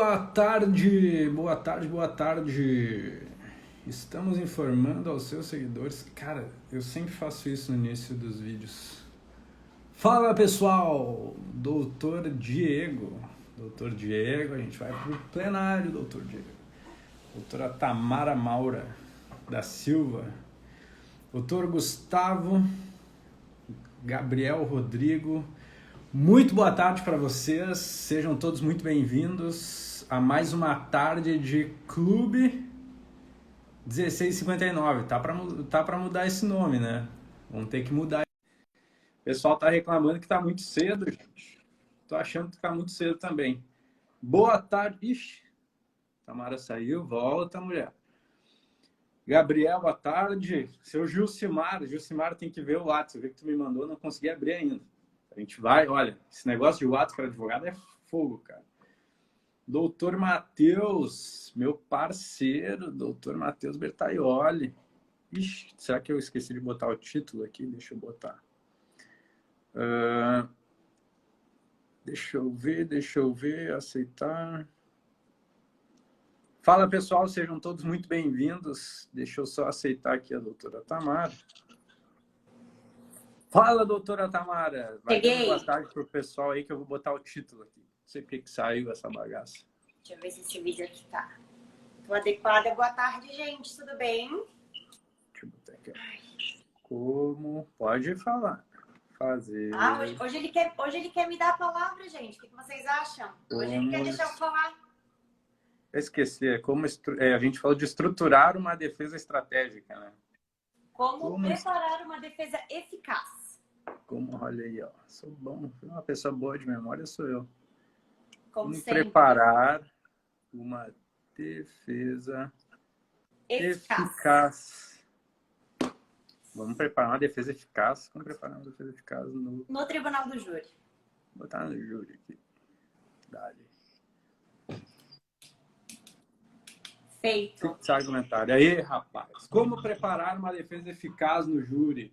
Boa tarde, boa tarde, boa tarde. Estamos informando aos seus seguidores. Cara, eu sempre faço isso no início dos vídeos. Fala pessoal, Doutor Diego. Doutor Diego, a gente vai pro plenário, Doutor Diego. Doutora Tamara Maura da Silva. Doutor Gustavo Gabriel Rodrigo. Muito boa tarde para vocês, sejam todos muito bem-vindos a mais uma tarde de Clube 1659. Tá para mudar esse nome, né? Vamos ter que mudar. O pessoal tá reclamando que tá muito cedo, gente. Tô achando que tá muito cedo também. Boa tarde. Ixi, Tamara saiu, volta, mulher. Gabriel, boa tarde. Seu Gilcimar tem que ver o WhatsApp. Eu vi que tu me mandou, não consegui abrir ainda. A gente vai, olha, esse negócio de WhatsApp para advogado é fogo, cara. Doutor Matheus, meu parceiro, doutor Matheus Bertaioli. Ixi, será que eu esqueci de botar o título aqui? Deixa eu botar. Deixa eu ver, aceitar. Fala, pessoal, sejam todos muito bem-vindos. Deixa eu só aceitar aqui a doutora Tamara. Fala, doutora Tamara. Vai dando boa tarde pro pessoal aí que eu vou botar o título aqui. Não sei porque que saiu essa bagaça. Deixa eu ver se esse vídeo aqui tá. Tô adequada. Boa tarde, gente. Tudo bem? Deixa eu botar aqui. Como pode falar? Fazer. Hoje ele quer me dar a palavra, gente. O que vocês acham? Hoje ele quer deixar eu falar. Eu esqueci. A gente falou de estruturar uma defesa estratégica, né? Como preparar uma defesa eficaz. Olha aí, ó. Sou bom. Uma pessoa boa de memória sou eu. Como preparar uma defesa eficaz. Vamos preparar uma defesa eficaz. Como preparar uma defesa eficaz no tribunal do júri. Vou botar no júri aqui. Dale. Feito. Esse argumentário. Aí, rapaz. Como preparar uma defesa eficaz no júri?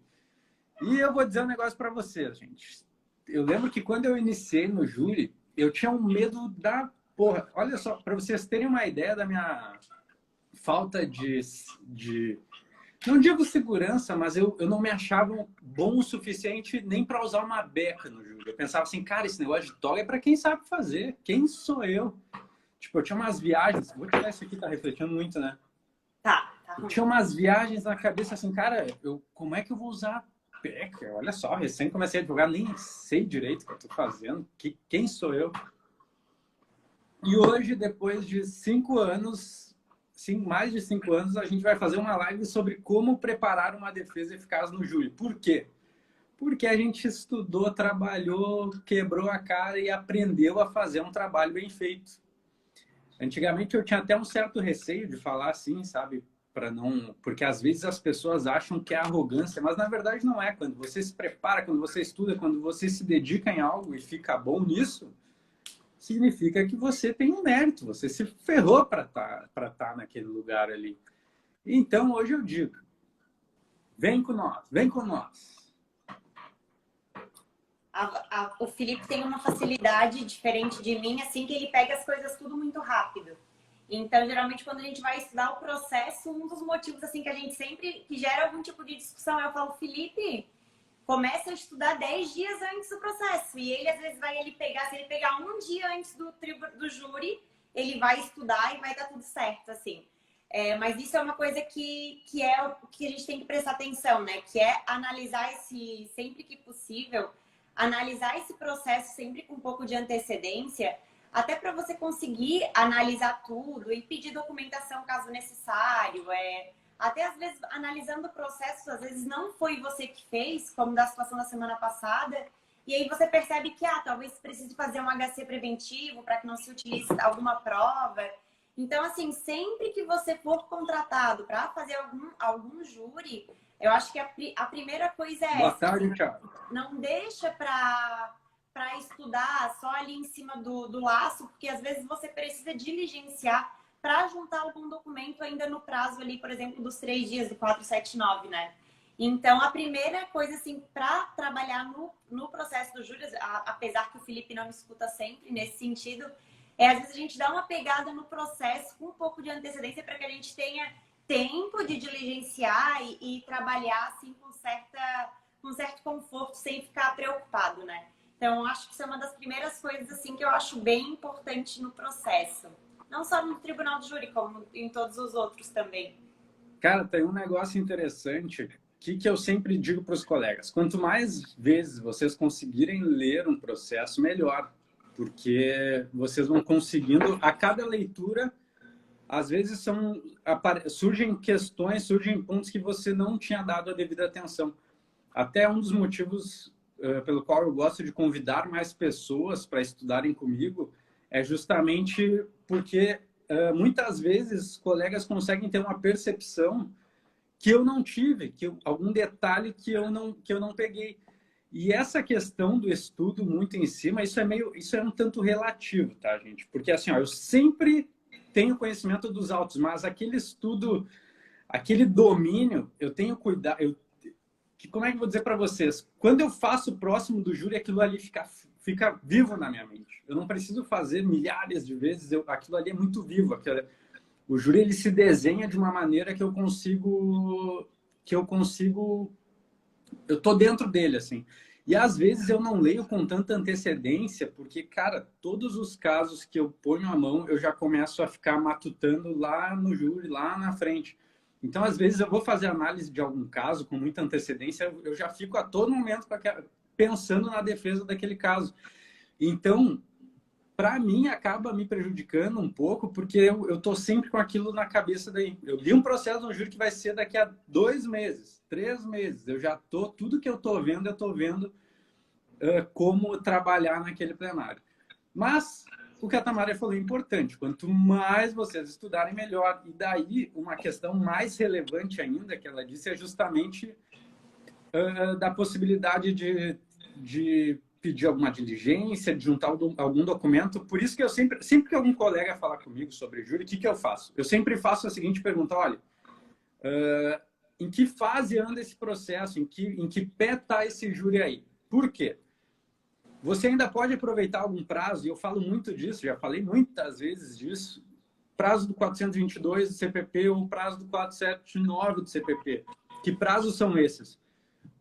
E eu vou dizer um negócio para vocês, gente. Eu lembro que quando eu iniciei no júri, eu tinha um medo da porra. Olha só, para vocês terem uma ideia da minha falta de não digo segurança, mas eu não me achava bom o suficiente nem para usar uma beca no júri. Eu pensava assim, cara, esse negócio de toga é para quem sabe fazer. Quem sou eu? Tipo, eu tinha umas viagens... Vou tirar isso aqui, tá refletindo muito, né? Tá. Eu tinha umas viagens na cabeça assim, cara, como é que eu vou usar beca? Olha só, recém comecei a advogar, nem sei direito o que eu tô fazendo. Quem sou eu? E hoje, depois de 5 anos, mais de 5 anos, a gente vai fazer uma live sobre como preparar uma defesa eficaz no júri. Por quê? Porque a gente estudou, trabalhou, quebrou a cara e aprendeu a fazer um trabalho bem feito. Antigamente eu tinha até um certo receio de falar assim, sabe? Porque às vezes as pessoas acham que é arrogância, mas na verdade não é. Quando você se prepara, quando você estuda, quando você se dedica em algo e fica bom nisso, significa que você tem um mérito, você se ferrou para tá naquele lugar ali. Então hoje eu digo, vem com nós. O Felipe tem uma facilidade diferente de mim, assim, que ele pega as coisas tudo muito rápido. Então, geralmente, quando a gente vai estudar o processo, um dos motivos, assim, que a gente sempre... que gera algum tipo de discussão, eu falo, Felipe, começa a estudar 10 dias antes do processo. E ele, às vezes, se ele pegar um dia antes do júri, ele vai estudar e vai dar tudo certo, assim. Mas isso é uma coisa que é o que a gente tem que prestar atenção, né? Que é analisar sempre que possível, analisar esse processo sempre com um pouco de antecedência, até para você conseguir analisar tudo e pedir documentação caso necessário. Até às vezes, analisando o processo, às vezes não foi você que fez, como da situação da semana passada, e aí você percebe que talvez precise fazer um HC preventivo para que não se utilize alguma prova. Então, assim, sempre que você for contratado para fazer algum júri, eu acho que a primeira coisa é Boa essa. tarde, Thiago. Não deixa para estudar só ali em cima do laço, porque às vezes você precisa diligenciar para juntar algum documento ainda no prazo ali, por exemplo, dos 3 dias do 479, né? Então, a primeira coisa, assim, para trabalhar no processo do júri, apesar que o Felipe não escuta sempre nesse sentido, às vezes a gente dá uma pegada no processo com um pouco de antecedência para que a gente tenha tempo de diligenciar e trabalhar assim com certo conforto, sem ficar preocupado, né? Então, acho que isso é uma das primeiras coisas assim que eu acho bem importante no processo. Não só no tribunal de júri, como em todos os outros também. Cara, tem um negócio interessante que eu sempre digo para os colegas. Quanto mais vezes vocês conseguirem ler um processo, melhor. Porque vocês vão conseguindo, a cada leitura, às vezes surgem questões, surgem pontos que você não tinha dado a devida atenção. Até um dos motivos pelo qual eu gosto de convidar mais pessoas para estudarem comigo é justamente porque muitas vezes colegas conseguem ter uma percepção que eu não tive, algum detalhe que eu não peguei. E essa questão do estudo muito em cima, isso é um tanto relativo, tá, gente? Porque assim, ó, eu sempre tenho conhecimento dos autos, mas aquele estudo, aquele domínio, eu tenho cuidado. Como é que eu vou dizer para vocês? Quando eu faço próximo do júri, aquilo ali fica vivo na minha mente. Eu não preciso fazer milhares de vezes, aquilo ali é muito vivo. O júri ele se desenha de uma maneira que eu tô dentro dele, assim. E às vezes eu não leio com tanta antecedência, porque, cara, todos os casos que eu ponho a mão, eu já começo a ficar matutando lá no júri, lá na frente. Então, às vezes, eu vou fazer análise de algum caso com muita antecedência, eu já fico a todo momento pensando na defesa daquele caso. Então, para mim, acaba me prejudicando um pouco, porque eu tô sempre com aquilo na cabeça daí. Eu li um processo no júri que vai ser daqui a 2 meses, 3 meses. Tudo que eu tô vendo como trabalhar naquele plenário. Mas o que a Tamara falou é importante. Quanto mais vocês estudarem, melhor. E daí, uma questão mais relevante ainda que ela disse é justamente da possibilidade de pedir alguma diligência, de juntar algum documento. Por isso que eu sempre que algum colega fala comigo sobre júri, o que eu faço? Eu sempre faço a seguinte pergunta: olha, em que fase anda esse processo? Em que pé está esse júri aí? Por quê? Você ainda pode aproveitar algum prazo, e eu falo muito disso, já falei muitas vezes disso, prazo do 422 do CPP ou prazo do 479 do CPP. Que prazos são esses?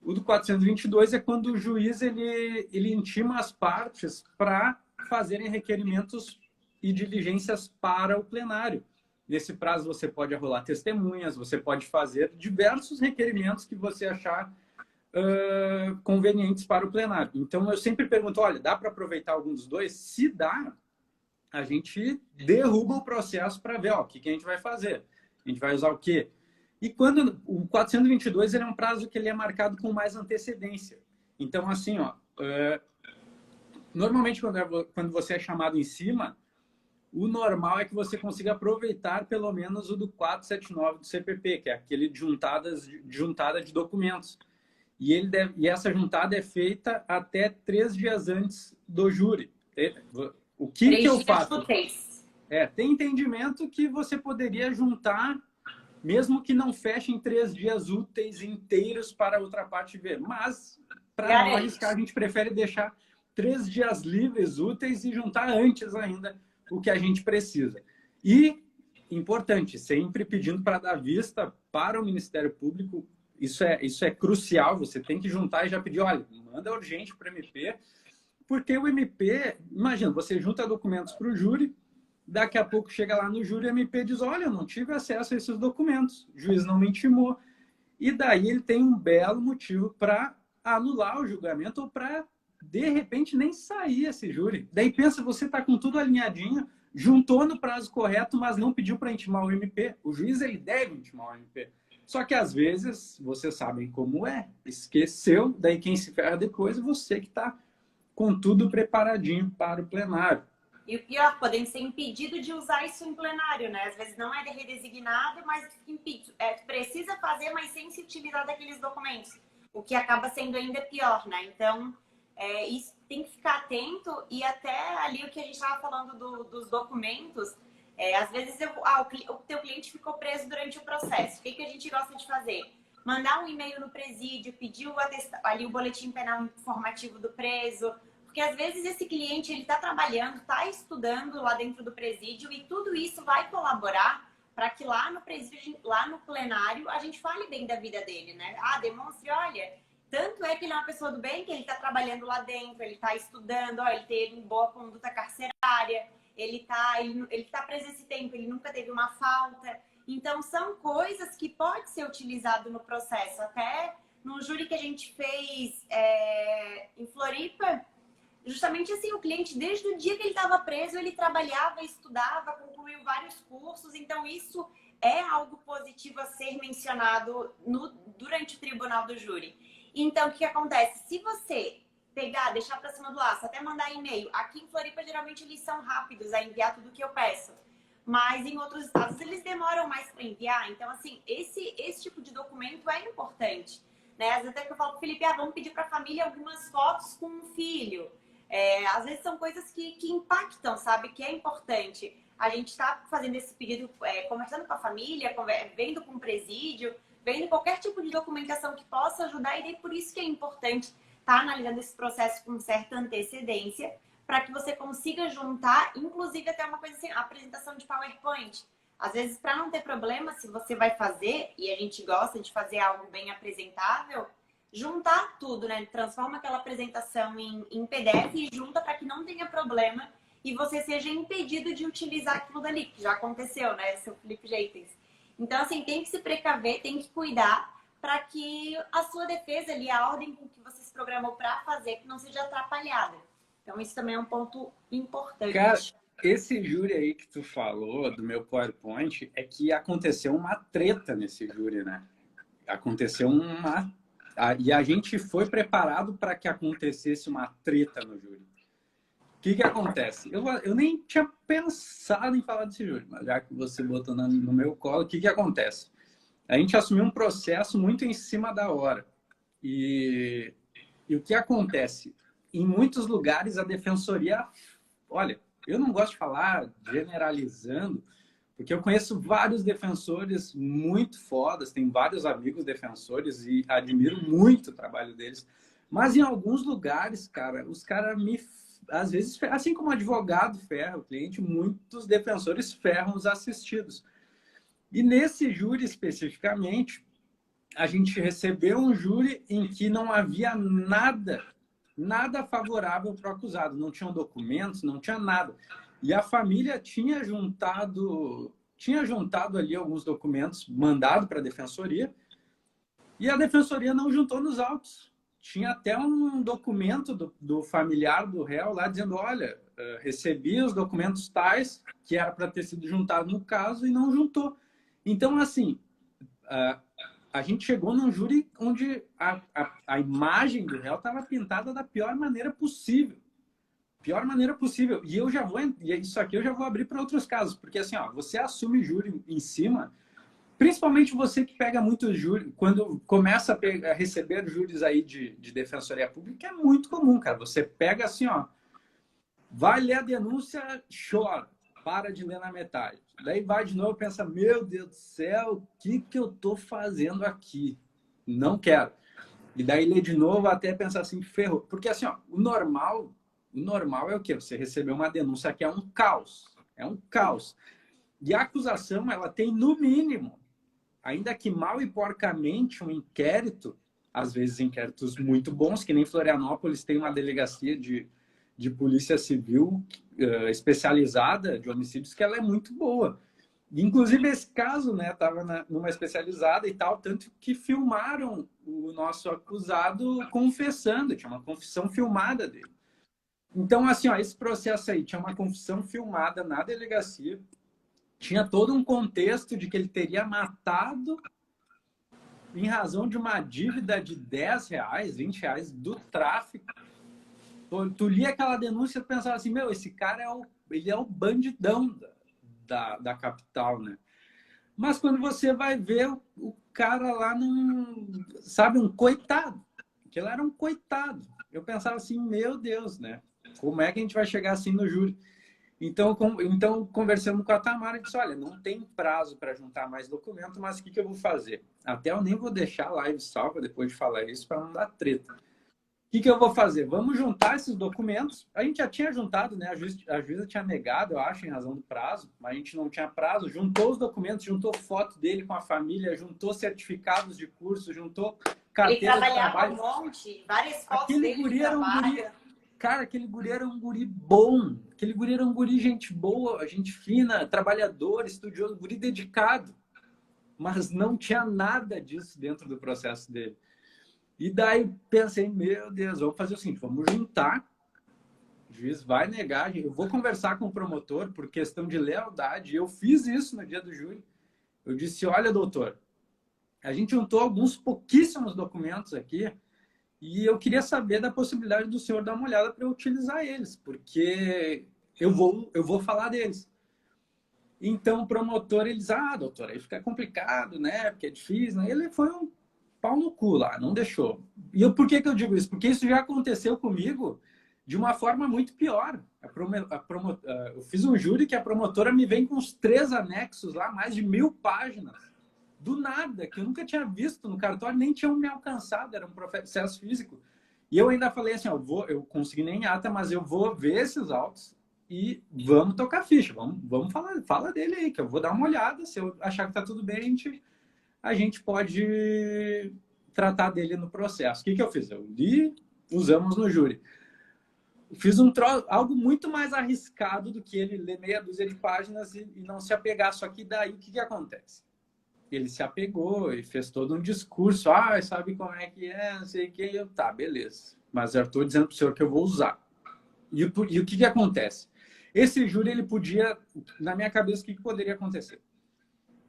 O do 422 é quando o juiz ele intima as partes para fazerem requerimentos e diligências para o plenário. Nesse prazo você pode arrolar testemunhas, você pode fazer diversos requerimentos que você achar convenientes para o plenário. Então, eu sempre pergunto, olha, dá para aproveitar algum dos dois? Se dá, a gente derruba o processo para ver o que a gente vai fazer. A gente vai usar o quê? E quando o 422 ele é um prazo que ele é marcado com mais antecedência. Então, assim, normalmente quando você é chamado em cima, o normal é que você consiga aproveitar pelo menos o do 479 do CPP, que é aquele de juntada de documentos. E essa juntada é feita até 3 dias antes do júri. O que eu faço? Tem entendimento que você poderia juntar, mesmo que não feche em 3 dias úteis inteiros para a outra parte ver. Mas, para não arriscar, a gente prefere deixar 3 dias livres, úteis, e juntar antes ainda o que a gente precisa. E, importante, sempre pedindo para dar vista para o Ministério Público. Isso é crucial, você tem que juntar e já pedir, olha, manda urgente para o MP, porque o MP, imagina, você junta documentos para o júri, daqui a pouco chega lá no júri e o MP diz, olha, eu não tive acesso a esses documentos, o juiz não me intimou. E daí ele tem um belo motivo para anular o julgamento ou para, de repente, nem sair esse júri. Daí pensa, você está com tudo alinhadinho, juntou no prazo correto, mas não pediu para intimar o MP. O juiz ele deve intimar o MP. Só que, às vezes, vocês sabem como é. Esqueceu, daí quem se ferra depois é você que está com tudo preparadinho para o plenário. E o pior, podem ser impedido de usar isso em plenário, né? Às vezes não é redesignado, mas precisa fazer, mas sem se utilizar daqueles documentos. O que acaba sendo ainda pior, né? Então, isso tem que ficar atento. E até ali o que a gente estava falando dos documentos... às vezes o teu cliente ficou preso durante o processo. O que a gente gosta de fazer? Mandar um e-mail no presídio, pedir ali o boletim penal informativo do preso, porque Porque às vezes esse cliente ele está trabalhando, está estudando lá dentro do presídio e tudo isso vai colaborar para que lá no presídio, lá no plenário, a gente fale bem da vida dele, né? Ah, demonstre, olha, tanto é que ele é uma pessoa do bem, que ele está trabalhando lá dentro, ele está estudando, ó, ele teve boa conduta carcerária, ele tá preso esse tempo, ele nunca teve uma falta. Então, são coisas que pode ser utilizado no processo. Até no júri que a gente fez em Floripa, justamente assim, o cliente, desde o dia que ele estava preso, ele trabalhava, estudava, concluiu vários cursos. Então, isso é algo positivo a ser mencionado durante o tribunal do júri. Então, o que acontece? Se você pegar, deixar para cima do laço, até mandar e-mail. Aqui em Floripa, geralmente, eles são rápidos a enviar tudo que eu peço. Mas em outros estados, eles demoram mais para enviar. Então, assim, esse tipo de documento é importante. Né? Às vezes até que eu falo com o Felipe, vamos pedir para a família algumas fotos com um filho. Às vezes são coisas que impactam, sabe? Que é importante. A gente está fazendo esse pedido, conversando com a família, vendo com o presídio, vendo qualquer tipo de documentação que possa ajudar. E daí por isso que é importante estar analisando esse processo com certa antecedência, para que você consiga juntar, inclusive até uma coisa assim, a apresentação de PowerPoint. Às vezes, para não ter problema, se você vai fazer, e a gente gosta de fazer algo bem apresentável, juntar tudo, né? Transforma aquela apresentação em PDF e junta para que não tenha problema e você seja impedido de utilizar aquilo dali, que já aconteceu, né? Seu Felipe Jeitens. Então, assim, tem que se precaver, tem que cuidar para que a sua defesa ali, a ordem com que você se programou para fazer, que não seja atrapalhada. Então, isso também é um ponto importante. Cara, esse júri aí que tu falou, do meu PowerPoint, é que aconteceu uma treta nesse júri, né? Aconteceu uma... E a gente foi preparado para que acontecesse uma treta no júri. O que acontece? Eu nem tinha pensado em falar desse júri, mas já que você botou no meu colo, o que acontece? A gente assumiu um processo muito em cima da hora. E o que acontece? Em muitos lugares, a defensoria... Olha, eu não gosto de falar generalizando, porque eu conheço vários defensores muito fodas, tenho vários amigos defensores e admiro muito o trabalho deles. Mas em alguns lugares, cara, os caras às vezes, assim como o advogado ferra o cliente, muitos defensores ferram os assistidos. E nesse júri especificamente, a gente recebeu um júri em que não havia nada favorável para o acusado. Não tinham documentos, não tinha nada. E a família tinha juntado ali alguns documentos mandado para a defensoria e a defensoria não juntou nos autos. Tinha até um documento do familiar do réu lá dizendo, olha, recebi os documentos tais que era para ter sido juntado no caso e não juntou. Então, assim, a gente chegou num júri onde a imagem do réu estava pintada da pior maneira possível. Pior maneira possível. E isso aqui eu já vou abrir para outros casos, porque assim, ó, você assume júri em cima, principalmente você que pega muito júri, quando começa a receber júris aí de defensoria pública, é muito comum, cara. Você pega assim, ó, vai ler a denúncia, chora, para de ler na metade. Daí vai de novo e pensa, meu Deus do céu, o que eu tô fazendo aqui? Não quero. E daí lê de novo até pensar assim, ferrou. Porque assim, ó, o normal é o quê? Você receber uma denúncia que é um caos. É um caos. E a acusação, ela tem, no mínimo, ainda que mal e porcamente, um inquérito, às vezes inquéritos muito bons, que nem Florianópolis tem uma delegacia de polícia civil especializada de homicídios, que ela é muito boa. Inclusive, esse caso, né, estava numa especializada e tal, tanto que filmaram o nosso acusado confessando, tinha uma confissão filmada dele. Então, assim, ó, esse processo aí tinha uma confissão filmada na delegacia, tinha todo um contexto de que ele teria matado em razão de uma dívida de R$10, R$20 do tráfico. Tu lia aquela denúncia e pensava assim, meu, esse cara ele é o bandidão da capital, né? Mas quando você vai ver, o cara lá sabe, um coitado. Aquilo era um coitado. Eu pensava assim, meu Deus, né? Como é que a gente vai chegar assim no júri? Então conversamos com a Tamara e disse, olha, não tem prazo para juntar mais documento, mas o que eu vou fazer? Até eu nem vou deixar a live salva depois de falar isso para não dar treta. O que eu vou fazer? Vamos juntar esses documentos. A gente já tinha juntado, né? A juíza tinha negado, eu acho, em razão do prazo, mas a gente não tinha prazo. Juntou os documentos, juntou foto dele com a família, juntou certificados de curso, juntou carteira de trabalho. Ele trabalhava um monte, várias fotos Aquele dele guri de era um trabalho. guri... Cara, aquele guri era um guri bom. Aquele guri era um guri gente boa, gente fina, trabalhador, estudioso, guri dedicado. Mas não tinha nada disso dentro do processo dele. E daí pensei, meu Deus, vamos fazer o seguinte, vamos juntar, o juiz vai negar, eu vou conversar com o promotor por questão de lealdade. Eu fiz isso no dia do júri. Eu disse, olha, doutor, a gente juntou alguns pouquíssimos documentos aqui e eu queria saber da possibilidade do senhor dar uma olhada para eu utilizar eles, porque eu vou falar deles. Então o promotor, ele diz, doutor, aí fica complicado, né, porque é difícil, né? Ele foi um pau no cu lá, não deixou. E por que eu digo isso? Porque isso já aconteceu comigo de uma forma muito pior. Eu fiz um júri que a promotora me vem com uns 3 anexos lá, mais de 1000 páginas, do nada, que eu nunca tinha visto no cartório, nem tinham me alcançado, era um processo físico. E eu ainda falei assim, eu consegui nem ata, mas eu vou ver esses autos e vamos tocar ficha, vamos falar, fala dele aí, que eu vou dar uma olhada, se eu achar que tá tudo bem, a gente pode tratar dele no processo. O que eu fiz? Eu li, usamos no júri. Fiz algo muito mais arriscado do que ele ler meia dúzia de páginas e não se apegar. Só que daí, o que acontece? Ele se apegou e fez todo um discurso. Sabe como é que é, não sei o que. Eu, tá, beleza. Mas eu estou dizendo para o senhor que eu vou usar. E o que acontece? Esse júri, ele podia... Na minha cabeça, o que poderia acontecer?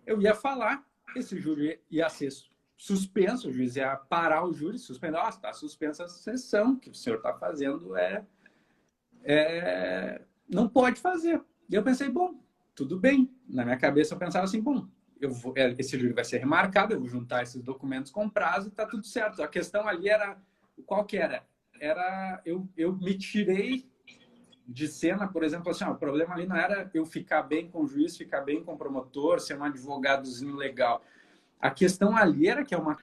Eu ia falar, esse júri ia ser suspenso, o juiz ia parar o júri, suspender, está suspensa a sessão, que o senhor está fazendo não pode fazer. E eu pensei, bom, tudo bem. Na minha cabeça eu pensava assim, bom, esse júri vai ser remarcado, eu vou juntar esses documentos com prazo e está tudo certo. A questão ali era, qual que era? Eu me tirei de cena, por exemplo, assim, o problema ali não era eu ficar bem com o juiz, ficar bem com o promotor, ser um advogadozinho legal. A questão ali era que a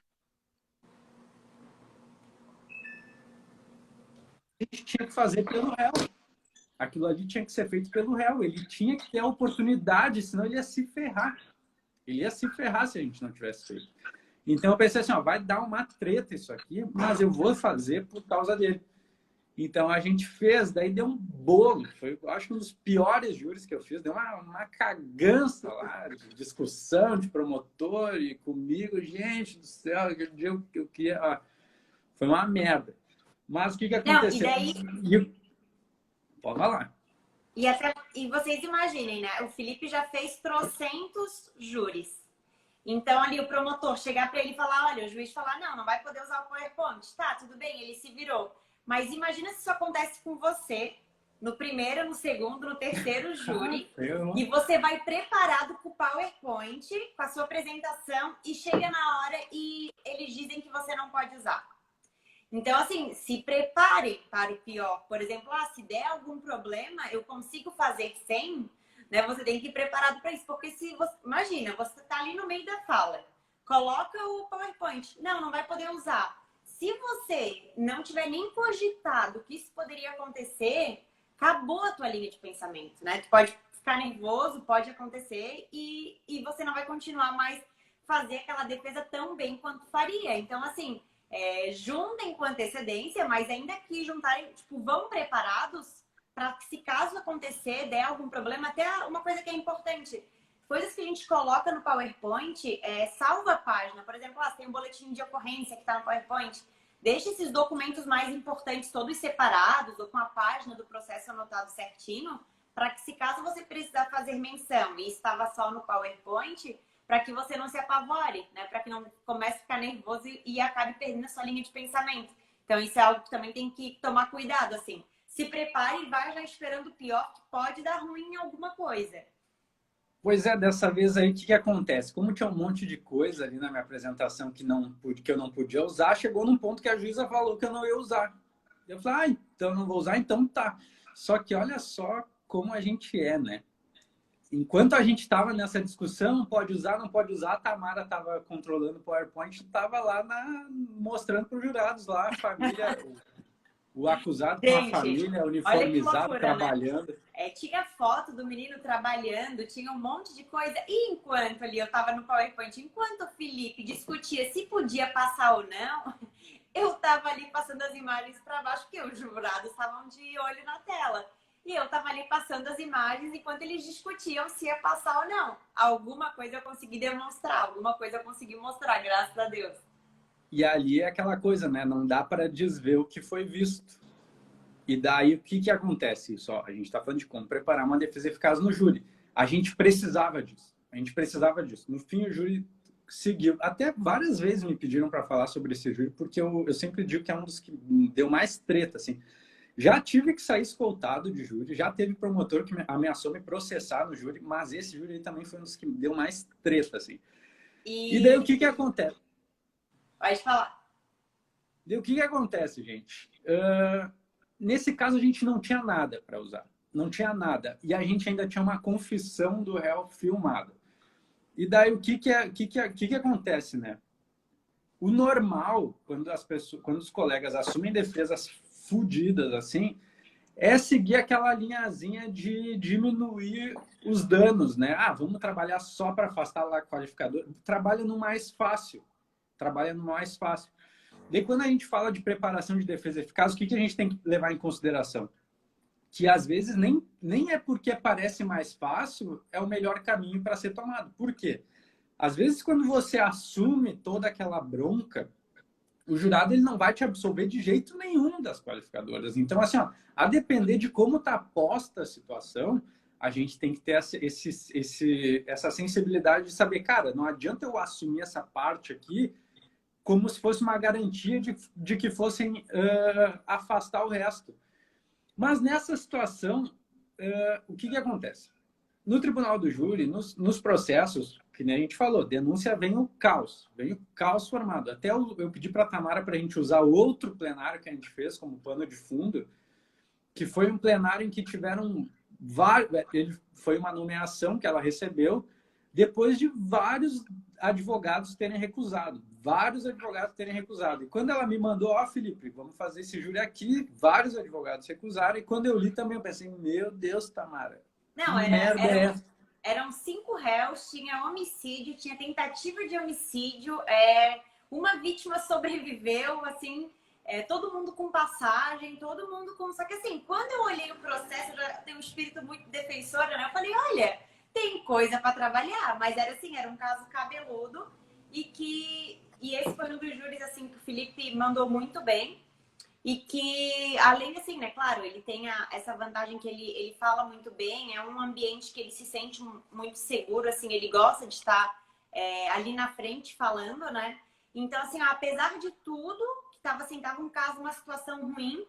gente tinha que fazer pelo réu. Aquilo ali tinha que ser feito pelo réu. Ele tinha que ter a oportunidade, senão ele ia se ferrar. Ele ia se ferrar se a gente não tivesse feito. Então eu pensei assim, vai dar uma treta isso aqui, mas eu vou fazer por causa dele. Então a gente fez, daí deu um bolo. Foi, acho que um dos piores júris que eu fiz. Deu uma cagança lá de discussão de promotor e comigo. Gente do céu, aquele dia eu queria... foi uma merda. Mas o que aconteceu? Não, e daí... Pode falar. E vocês imaginem, né? O Felipe já fez trocentos júris. Então, ali o promotor chegar para ele e falar, olha, o juiz falar, não vai poder usar o PowerPoint. Tá, tudo bem, ele se virou. Mas imagina se isso acontece com você no primeiro, no segundo, no terceiro júri. E você vai preparado com o PowerPoint, com a sua apresentação, e chega na hora e eles dizem que você não pode usar. Então, assim, se prepare para o pior. Por exemplo, se der algum problema, eu consigo fazer sem, né? Você tem que ir preparado para isso. Porque se você... Imagina, você está ali no meio da fala, coloca o PowerPoint. Não vai poder usar. Se você não tiver nem cogitado que isso poderia acontecer, acabou a tua linha de pensamento, né? Tu pode ficar nervoso, pode acontecer e você não vai continuar mais fazer aquela defesa tão bem quanto faria. Então, assim, juntem com antecedência, mas ainda que juntarem, tipo, vão preparados para que se caso acontecer, der algum problema, até uma coisa que é importante, coisas que a gente coloca no PowerPoint, salva a página. Por exemplo, você tem um boletim de ocorrência que está no PowerPoint. Deixa esses documentos mais importantes todos separados ou com a página do processo anotado certinho, para que se caso você precisar fazer menção e estava só no PowerPoint, para que você não se apavore, né? Para que não comece a ficar nervoso e acabe perdendo a sua linha de pensamento. Então, isso é algo que também tem que tomar cuidado, assim. Se prepare e vai já esperando o pior, que pode dar ruim em alguma coisa. Pois é, dessa vez aí, o que acontece? Como tinha um monte de coisa ali na minha apresentação que eu não podia usar, chegou num ponto que a juíza falou que eu não ia usar. Eu falei, então eu não vou usar, então tá. Só que olha só como a gente é, né? Enquanto a gente estava nessa discussão, não pode usar, a Tamara estava controlando o PowerPoint, estava lá mostrando para os jurados lá, a família, O acusado com a Gente, família, olha que uniformizado, loucura, né? trabalhando. Tinha foto do menino trabalhando, tinha um monte de coisa. E enquanto ali eu tava no PowerPoint, enquanto o Felipe discutia se podia passar ou não, eu tava ali passando as imagens para baixo, porque os jurados estavam de olho na tela. E eu tava ali passando as imagens enquanto eles discutiam se ia passar ou não. Alguma coisa eu consegui demonstrar, alguma coisa eu consegui mostrar, graças a Deus. E ali é aquela coisa, né? Não dá para desver o que foi visto. E daí, o que acontece? Só, a gente está falando de como preparar uma defesa eficaz no júri. A gente precisava disso. A gente precisava disso. No fim, o júri seguiu. Até várias vezes me pediram para falar sobre esse júri, porque eu sempre digo que é um dos que deu mais treta, assim. Já tive que sair escoltado de júri, já teve promotor que ameaçou me processar no júri, mas esse júri também foi um dos que deu mais treta, assim. E daí, o que acontece? Pode falar. Daí, o que acontece, gente? Nesse caso, a gente não tinha nada para usar. Não tinha nada. E a gente ainda tinha uma confissão do réu filmada. E daí, o que acontece, né? O normal, quando os colegas assumem defesas fodidas assim, é seguir aquela linhazinha de diminuir os danos, né? Ah, vamos trabalhar só para afastar lá o qualificador. Trabalha no mais fácil. Trabalha no mais fácil. Daí, quando a gente fala de preparação de defesa eficaz, o que a gente tem que levar em consideração? Que às vezes nem é porque parece mais fácil é o melhor caminho para ser tomado. Por quê? Às vezes, quando você assume toda aquela bronca, o jurado ele não vai te absolver de jeito nenhum das qualificadoras. Então, assim, ó, a depender de como está posta a situação, a gente tem que ter essa sensibilidade de saber, cara, não adianta eu assumir essa parte aqui como se fosse uma garantia de que fossem afastar o resto. Mas nessa situação, o que acontece? No tribunal do júri, nos processos, que nem a gente falou, denúncia vem o caos formado. Até eu pedi para a Tamara para a gente usar o outro plenário que a gente fez como pano de fundo, que foi um plenário em que tiveram foi uma nomeação que ela recebeu depois de vários advogados terem recusado. E quando ela me mandou, ó, Felipe, vamos fazer esse júri aqui, vários advogados recusaram. E quando eu li também, eu pensei, meu Deus, Tamara, não, que merda é essa? Eram 5 réus, tinha homicídio, tinha tentativa de homicídio, uma vítima sobreviveu, assim, todo mundo com passagem, todo mundo com... Só que assim, quando eu olhei o processo, eu já tenho um espírito muito defensor, né? Eu falei, olha, tem coisa para trabalhar, mas era um caso cabeludo e esse foi um dos júris, assim, que o Felipe mandou muito bem. E que, além assim, né, claro, ele tem essa vantagem que ele fala muito bem, é um ambiente que ele se sente muito seguro, assim, ele gosta de estar ali na frente falando, né? Então, assim, apesar de tudo, que tava um caso, uma situação ruim,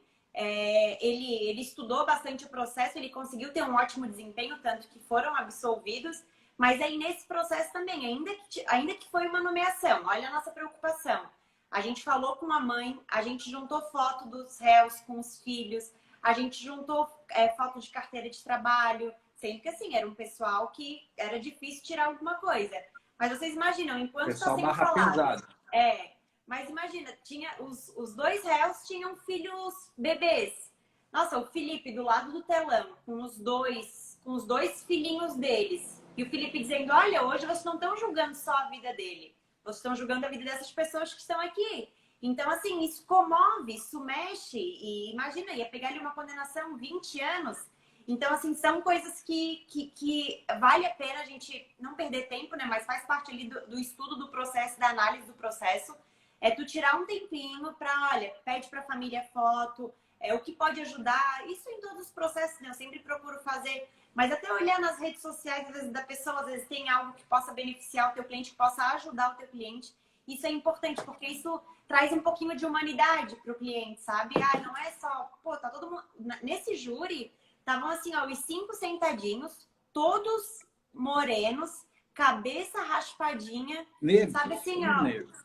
ele estudou bastante o processo, ele conseguiu ter um ótimo desempenho, tanto que foram absolvidos, mas aí nesse processo também, ainda que foi uma nomeação, olha a nossa preocupação. A gente falou com a mãe, a gente juntou foto dos réus com os filhos, a gente juntou foto de carteira de trabalho, sendo que assim, era um pessoal que era difícil tirar alguma coisa. Mas vocês imaginam, enquanto está sendo falado... Mas imagina, tinha os 2 réus tinham filhos bebês. Nossa, o Felipe do lado do telão, com os dois filhinhos deles. E o Felipe dizendo, olha, hoje vocês não estão julgando só a vida dele. Vocês estão julgando a vida dessas pessoas que estão aqui. Então, assim, isso comove, isso mexe. E imagina, ia pegar ali uma condenação 20 anos. Então, assim, são coisas que vale a pena a gente não perder tempo, né? Mas faz parte ali do estudo do processo, da análise do processo. É tu tirar um tempinho para, olha, pede para a família foto, o que pode ajudar. Isso em todos os processos, né? Eu sempre procuro fazer... Mas até olhar nas redes sociais, às vezes, da pessoa, às vezes tem algo que possa beneficiar o teu cliente, que possa ajudar o teu cliente. Isso é importante, porque isso traz um pouquinho de humanidade para o cliente, sabe? Ah, não é só... Pô, tá todo mundo... Nesse júri, estavam assim, ó, os 5 sentadinhos, todos morenos, cabeça raspadinha. Negros, sabe assim, ó... Negros.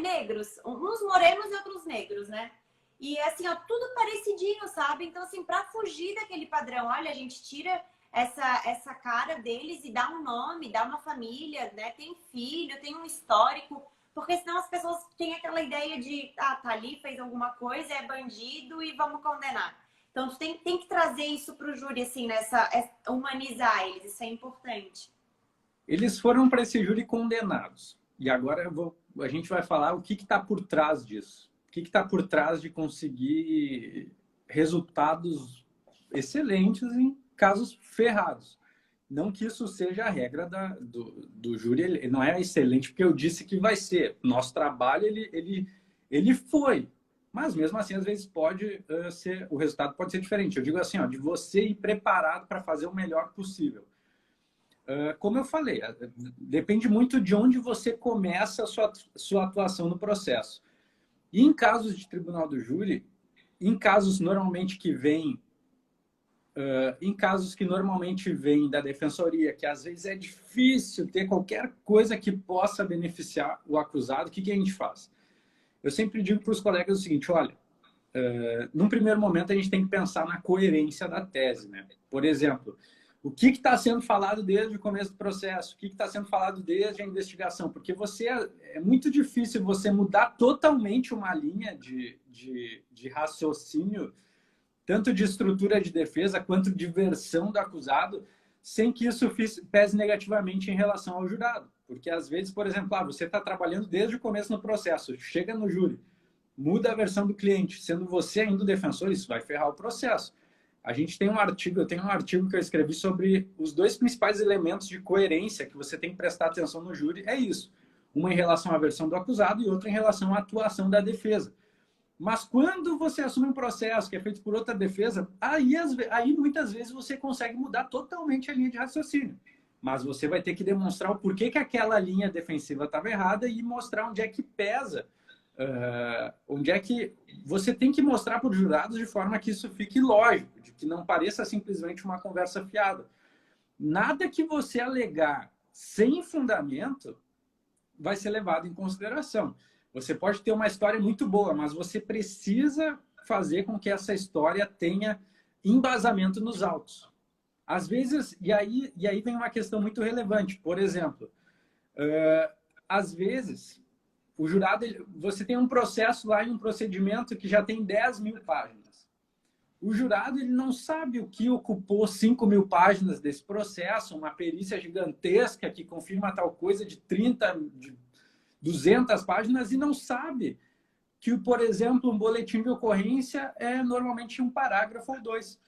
Negros. Uns morenos e outros negros, né? E assim, ó, tudo parecidinho, sabe? Então, assim, para fugir daquele padrão, olha, a gente tira essa cara deles e dá um nome, dá uma família, né? Tem filho, tem um histórico, Porque senão as pessoas têm aquela ideia de, ah, tá ali, fez alguma coisa, é bandido e vamos condenar. Então, tu tem que trazer isso para o júri, assim, humanizar eles, isso é importante. Eles foram para esse júri condenados. E agora a gente vai falar o que está por trás disso. O que está por trás de conseguir resultados excelentes em casos ferrados. Não que isso seja a regra do júri, ele não é excelente porque eu disse que vai ser. Nosso trabalho, ele foi. Mas mesmo assim, às vezes pode ser, o resultado pode ser diferente. Eu digo assim, ó, de você ir preparado para fazer o melhor possível. Como eu falei, depende muito de onde você começa a sua atuação no processo. E em casos de tribunal do júri, em casos normalmente que vêm da defensoria, que às vezes é difícil ter qualquer coisa que possa beneficiar o acusado, o que a gente faz? Eu sempre digo para os colegas o seguinte, olha, num primeiro momento a gente tem que pensar na coerência da tese, né? Por exemplo, o que está sendo falado desde o começo do processo? O que está sendo falado desde a investigação? Porque é muito difícil você mudar totalmente uma linha de raciocínio, tanto de estrutura de defesa quanto de versão do acusado, sem que isso pese negativamente em relação ao jurado. Porque às vezes, por exemplo, você está trabalhando desde o começo no processo, chega no júri, muda a versão do cliente, sendo você ainda o defensor, isso vai ferrar o processo. Eu tenho um artigo que eu escrevi sobre os dois principais elementos de coerência que você tem que prestar atenção no júri, é isso. Uma em relação à versão do acusado e outra em relação à atuação da defesa. Mas quando você assume um processo que é feito por outra defesa, aí muitas vezes você consegue mudar totalmente a linha de raciocínio. Mas você vai ter que demonstrar o porquê que aquela linha defensiva estava errada e mostrar onde é que pesa. Onde é que você tem que mostrar para os jurados de forma que isso fique lógico, de que não pareça simplesmente uma conversa fiada. Nada que você alegar sem fundamento vai ser levado em consideração. Você pode ter uma história muito boa, mas você precisa fazer com que essa história tenha embasamento nos autos. Às vezes, e aí vem uma questão muito relevante. Por exemplo, às vezes, o jurado, você tem um processo lá em um procedimento que já tem 10 mil páginas. O jurado ele não sabe o que ocupou 5 mil páginas desse processo, uma perícia gigantesca que confirma tal coisa de 30, de 200 páginas e não sabe que, por exemplo, um boletim de ocorrência é normalmente um parágrafo ou dois.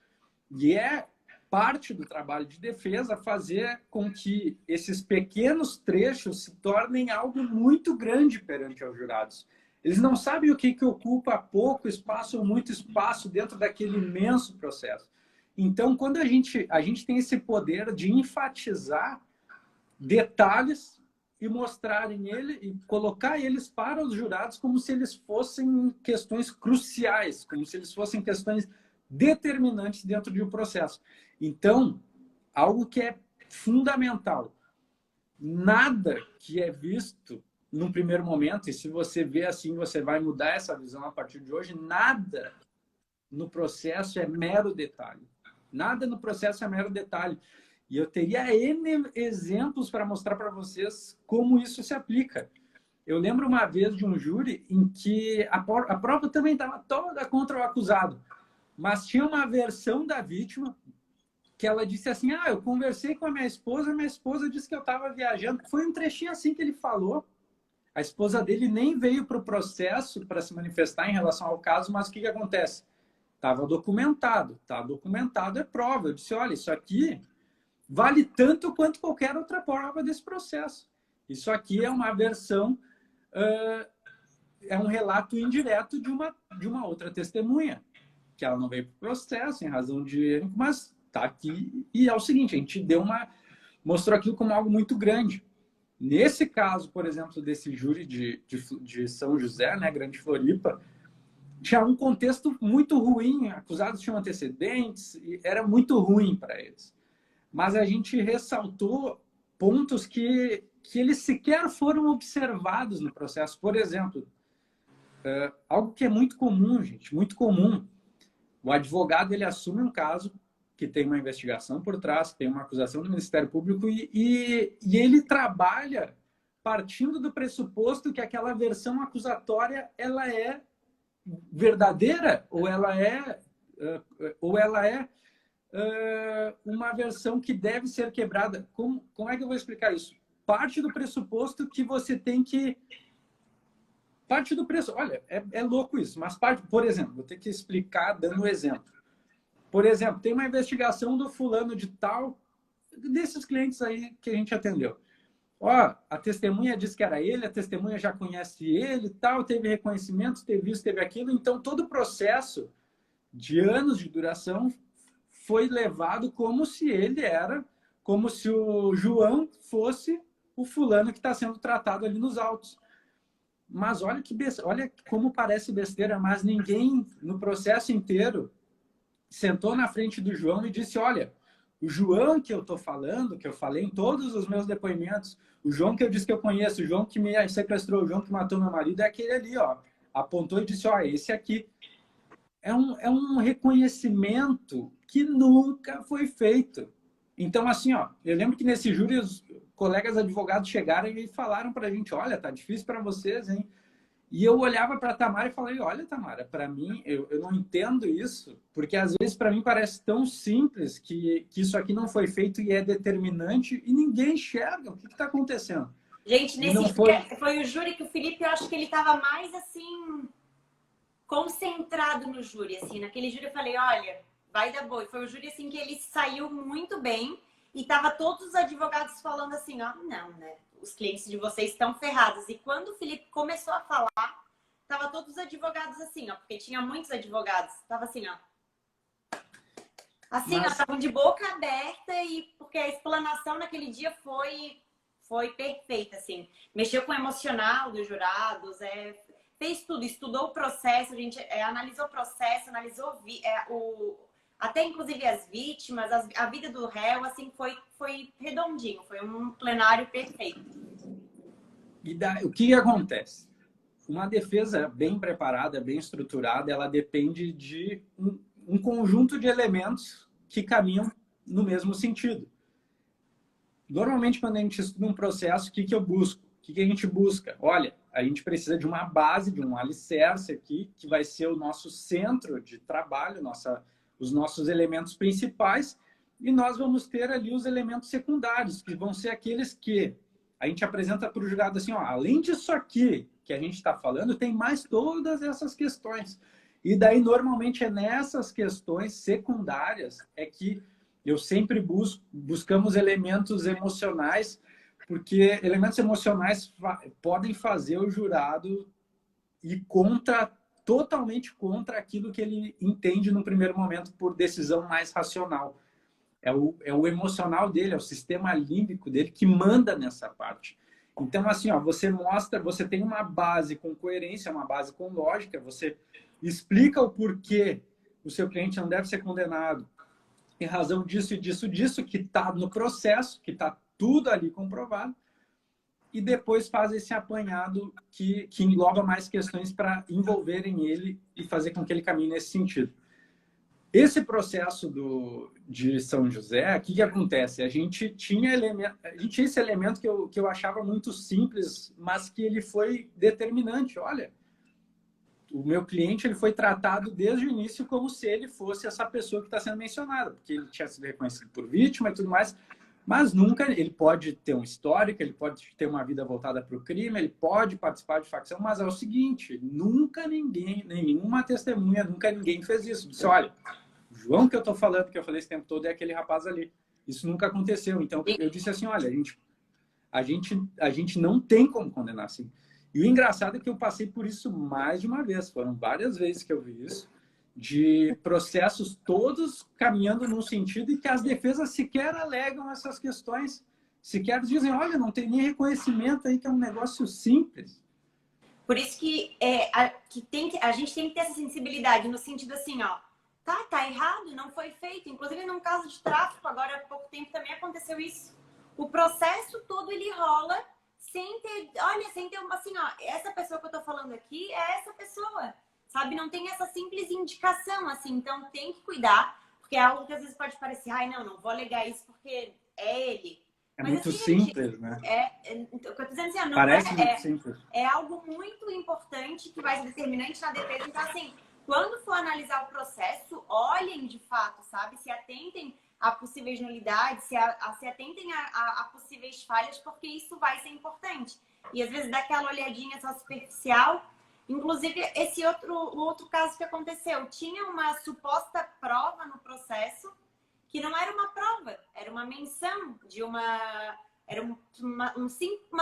E é parte do trabalho de defesa fazer com que esses pequenos trechos se tornem algo muito grande perante aos jurados. Eles não sabem o que ocupa pouco espaço ou muito espaço dentro daquele imenso processo. Então, quando a gente tem esse poder de enfatizar detalhes e mostrarem ele e colocar eles para os jurados como se eles fossem questões cruciais, como se eles fossem questões determinantes dentro de um processo. Então, algo que é fundamental, nada que é visto num primeiro momento, e se você vê assim, você vai mudar essa visão a partir de hoje, nada no processo é mero detalhe. Nada no processo é mero detalhe. E eu teria N exemplos para mostrar para vocês como isso se aplica. Eu lembro uma vez de um júri em que a prova também estava toda contra o acusado, mas tinha uma versão da vítima que ela disse assim, eu conversei com a minha esposa disse que eu estava viajando. Foi um trechinho assim que ele falou. A esposa dele nem veio para o processo para se manifestar em relação ao caso, mas o que acontece? Estava documentado. Está documentado, é prova. Eu disse, olha, isso aqui vale tanto quanto qualquer outra prova desse processo. Isso aqui é uma versão, é um relato indireto de uma outra testemunha, que ela não veio para o processo em razão de... Mas está aqui e é o seguinte, a gente mostrou aquilo como algo muito grande. Nesse caso, por exemplo, desse júri de São José, né, Grande Floripa, tinha um contexto muito ruim, acusados tinham antecedentes, e era muito ruim para eles. Mas a gente ressaltou pontos que eles sequer foram observados no processo. Por exemplo, algo que é muito comum, gente, muito comum. O advogado ele assume um caso que tem uma investigação por trás, que tem uma acusação do Ministério Público e ele trabalha partindo do pressuposto que aquela versão acusatória ela é verdadeira ou ela é uma versão que deve ser quebrada. Como é que eu vou explicar isso? Parte do pressuposto que você tem que... Parte do preço... Olha, é louco isso, mas parte... Por exemplo, vou ter que explicar dando um exemplo. Por exemplo, tem uma investigação do fulano de tal, desses clientes aí que a gente atendeu. Ó, a testemunha disse que era ele, a testemunha já conhece ele, tal, teve reconhecimento, teve isso, teve aquilo. Então, todo o processo de anos de duração foi levado como se ele era, como se o João fosse o fulano que está sendo tratado ali nos autos. Mas olha olha como parece besteira, mas ninguém no processo inteiro sentou na frente do João e disse, olha, o João que eu estou falando, que eu falei em todos os meus depoimentos, o João que eu disse que eu conheço, o João que me sequestrou, o João que matou meu marido, é aquele ali, ó. Apontou e disse, ó, esse aqui. É um reconhecimento que nunca foi feito. Então, assim, ó, eu lembro que nesse júri os colegas advogados chegaram e falaram para a gente, olha, tá difícil para vocês, hein? E eu olhava para a Tamara e falei, olha, Tamara, para mim, eu não entendo isso, porque às vezes para mim parece tão simples que isso aqui não foi feito e é determinante e ninguém enxerga o que está acontecendo. Gente, foi o júri que o Felipe, eu acho que ele estava mais assim, concentrado no júri, assim. Naquele júri eu falei, olha, vai dar boa. E foi o júri assim que ele saiu muito bem e tava todos os advogados falando assim, ó, não, né? Os clientes de vocês estão ferrados. E quando o Felipe começou a falar, tava todos os advogados assim, ó, porque tinha muitos advogados. Tava assim, ó. Assim, ó, estavam de boca aberta e porque a explanação naquele dia foi perfeita, assim. Mexeu com o emocional dos jurados, fez tudo, estudou o processo, a gente analisou o processo, analisou até inclusive as vítimas, a vida do réu, assim, foi redondinho, foi um plenário perfeito. E o que acontece? Uma defesa bem preparada, bem estruturada, ela depende de um conjunto de elementos que caminham no mesmo sentido. Normalmente, quando a gente estuda um processo, o que eu busco? O que a gente busca? Olha, a gente precisa de uma base, de um alicerce aqui, que vai ser o nosso centro de trabalho, os nossos elementos principais, e nós vamos ter ali os elementos secundários, que vão ser aqueles que a gente apresenta para o jurado assim, ó, além disso aqui que a gente está falando, tem mais todas essas questões. E daí, normalmente, é nessas questões secundárias é que eu sempre buscamos elementos emocionais, porque elementos emocionais podem fazer o jurado ir totalmente contra aquilo que ele entende no primeiro momento por decisão mais racional. É o emocional dele, é o sistema límbico dele que manda nessa parte. Então, assim, ó, você tem uma base com coerência, uma base com lógica, você explica o porquê o seu cliente não deve ser condenado em razão disso e disso, que está no processo, que está tudo ali comprovado, e depois faz esse apanhado que engloba mais questões para envolverem ele e fazer com que ele caminhe nesse sentido. Esse processo de São José, o que acontece? A gente tinha esse elemento que eu achava muito simples, mas que ele foi determinante. Olha, o meu cliente ele foi tratado desde o início como se ele fosse essa pessoa que está sendo mencionada, porque ele tinha sido reconhecido por vítima e tudo mais, mas nunca ele pode ter um histórico, ele pode ter uma vida voltada para o crime, ele pode participar de facção, mas é o seguinte, nunca nenhuma testemunha, nunca ninguém fez isso. Disse, olha, o João que eu estou falando, que eu falei esse tempo todo, é aquele rapaz ali. Isso nunca aconteceu. Então, eu disse assim, olha, a gente não tem como condenar assim. E o engraçado é que eu passei por isso mais de uma vez. Foram várias vezes que eu vi isso, de processos todos caminhando num sentido e que as defesas sequer alegam essas questões. Sequer dizem, olha, não tem nem reconhecimento aí, que é um negócio simples. Por isso que a gente tem que ter essa sensibilidade, no sentido assim, ó, tá errado, não foi feito. Inclusive, num caso de tráfico, agora há pouco tempo também aconteceu isso. O processo todo, ele rola sem ter assim, ó, essa pessoa que eu tô falando aqui é essa pessoa, sabe? Não tem essa simples indicação, assim, então tem que cuidar, porque é algo que às vezes pode parecer, ai, não vou alegar isso porque é ele. É Mas muito assim, simples, né? o que eu tô dizendo assim, não Parece muito simples. é algo muito importante que vai ser determinante na defesa. Então, assim, quando for analisar o processo, olhem de fato, sabe? Se atentem a possíveis nulidades, se atentem a possíveis falhas, porque isso vai ser importante. E às vezes dá aquela olhadinha só superficial. Inclusive, o outro caso que aconteceu, tinha uma suposta prova no processo que não era uma prova, era uma menção de uma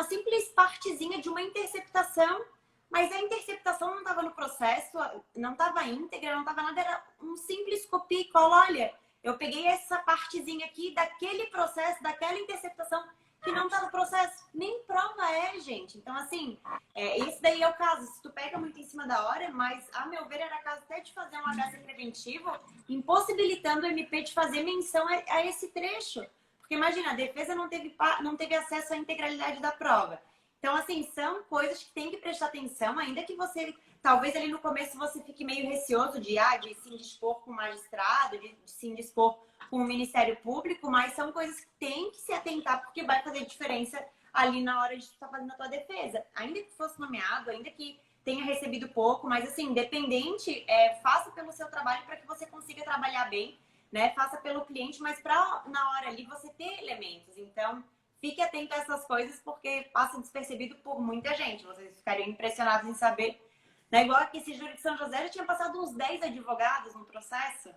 simples partezinha de uma interceptação, mas a interceptação não estava no processo, não estava íntegra, não estava nada, era um simples copia e cola. Olha, eu peguei essa partezinha aqui daquele processo, daquela interceptação que não está no processo. Nem prova gente. Então, assim, esse daí é o caso. Se tu pega muito em cima da hora, mas, a meu ver, era caso até de fazer um HC preventivo, impossibilitando o MP de fazer menção a esse trecho. Porque, imagina, a defesa não teve acesso à integralidade da prova. Então, assim, são coisas que tem que prestar atenção, ainda que você, talvez ali no começo você fique meio receoso de se indispor com o magistrado, de se indispor com o Ministério Público, mas são coisas que tem que se atentar, porque vai fazer diferença ali na hora de estar fazendo a tua defesa. Ainda que fosse nomeado, ainda que tenha recebido pouco, mas assim, independente, faça pelo seu trabalho para que você consiga trabalhar bem, né? Faça pelo cliente, mas para na hora ali você ter elementos. Então, fique atento a essas coisas, porque passa despercebido por muita gente. Vocês ficariam impressionados em saber. Né? Igual que esse júri de São José já tinha passado uns 10 advogados no processo.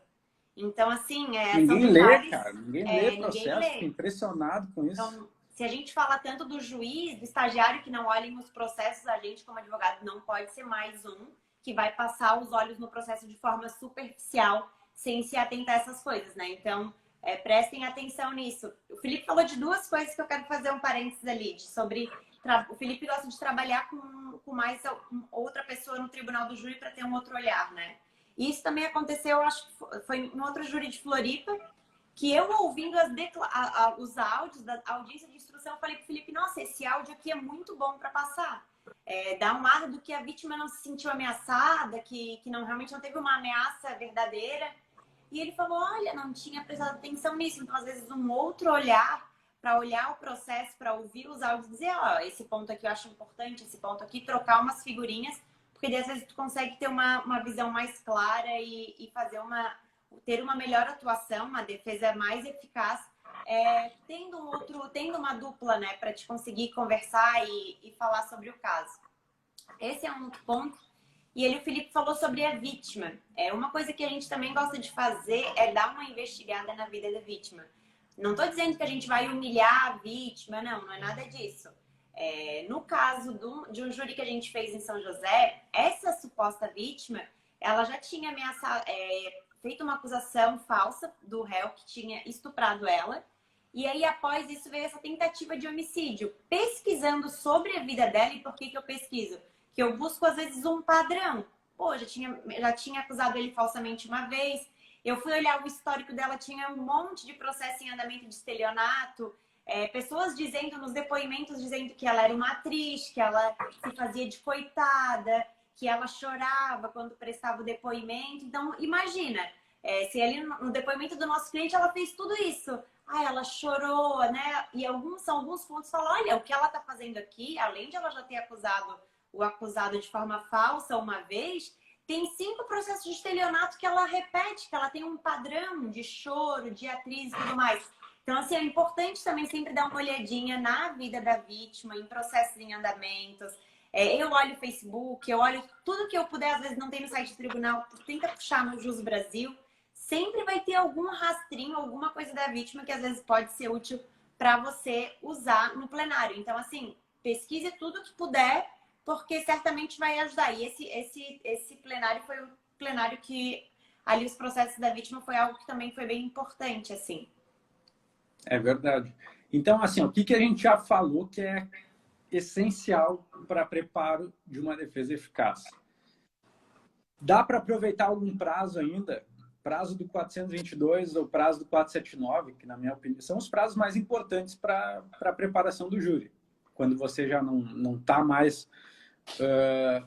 Então, assim, Ninguém são lê, detalhes... cara. Ninguém lê processo. Lê. Fico impressionado com isso. Então, se a gente fala tanto do juiz, do estagiário que não olhem os processos, a gente, como advogado, não pode ser mais um que vai passar os olhos no processo de forma superficial, sem se atentar a essas coisas, né? Então, prestem atenção nisso. O Felipe falou de duas coisas que eu quero fazer um parênteses ali, sobre... O Felipe gosta de trabalhar com mais outra pessoa no tribunal do júri para ter um outro olhar, né? E isso também aconteceu, acho que foi no outro júri de Floripa, que eu ouvindo os áudios da audiência de instrução, eu falei pro Felipe, nossa, esse áudio aqui é muito bom para passar. Dá um ar do que a vítima não se sentiu ameaçada, que realmente não teve uma ameaça verdadeira. E ele falou, olha, não tinha prestado atenção nisso. Então, às vezes, um outro olhar para olhar o processo, para ouvir os áudios e dizer, ó, esse ponto aqui eu acho importante, esse ponto aqui, trocar umas figurinhas, porque às vezes tu consegue ter uma visão mais clara e fazer ter uma melhor atuação, uma defesa mais eficaz, tendo uma dupla, né, para te conseguir conversar e falar sobre o caso. Esse é um ponto. E o Felipe falou sobre a vítima. Uma coisa que a gente também gosta de fazer é dar uma investigada na vida da vítima. Não estou dizendo que a gente vai humilhar a vítima, não é nada disso. No caso de um júri que a gente fez em São José, essa suposta vítima, ela já tinha feito uma acusação falsa do réu que tinha estuprado ela. E aí, após isso, veio essa tentativa de homicídio. Pesquisando sobre a vida dela, e por que eu pesquiso? Que eu busco, às vezes, um padrão. Pô, já tinha acusado ele falsamente uma vez. Eu fui olhar o histórico dela, tinha um monte de processo em andamento de estelionato. Pessoas dizendo nos depoimentos, dizendo que ela era uma atriz, que ela se fazia de coitada, que ela chorava quando prestava o depoimento. Então, imagina, se ali no depoimento do nosso cliente ela fez tudo isso. Ela chorou, né? E são alguns pontos que falam, olha, o que ela tá fazendo aqui, além de ela já ter acusado o acusado de forma falsa uma vez, tem 5 processos de estelionato que ela repete, que ela tem um padrão de choro, de atriz e tudo mais. Então, assim, é importante também sempre dar uma olhadinha na vida da vítima, em processos em andamentos. Eu olho o Facebook, eu olho tudo que eu puder, às vezes não tem no site do tribunal, tenta puxar no Jus Brasil. Sempre vai ter algum rastrinho, alguma coisa da vítima que às vezes pode ser útil para você usar no plenário. Então, assim, pesquise tudo que puder, porque certamente vai ajudar. E esse plenário foi o plenário que ali os processos da vítima foi algo que também foi bem importante, assim. É verdade. Então, assim, o que a gente já falou que é essencial para preparo de uma defesa eficaz? Dá para aproveitar algum prazo ainda? Prazo do 422 ou prazo do 479, que na minha opinião são os prazos mais importantes para a preparação do júri. Quando você já não está mais...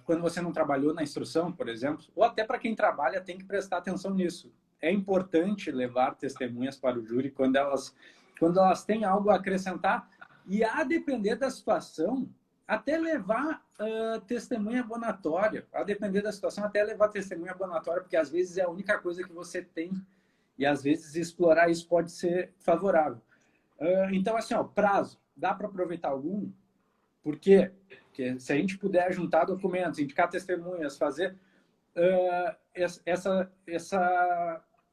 quando você não trabalhou na instrução, por exemplo, ou até para quem trabalha tem que prestar atenção nisso. É importante levar testemunhas para o júri quando elas quando elas têm algo a acrescentar, e a depender da situação, até levar testemunha abonatória, a depender da situação, até levar testemunha abonatória, porque às vezes é a única coisa que você tem, e às vezes explorar isso pode ser favorável. Então, assim, ó, prazo, dá para aproveitar algum? Por quê? Porque se a gente puder juntar documentos, indicar testemunhas, fazer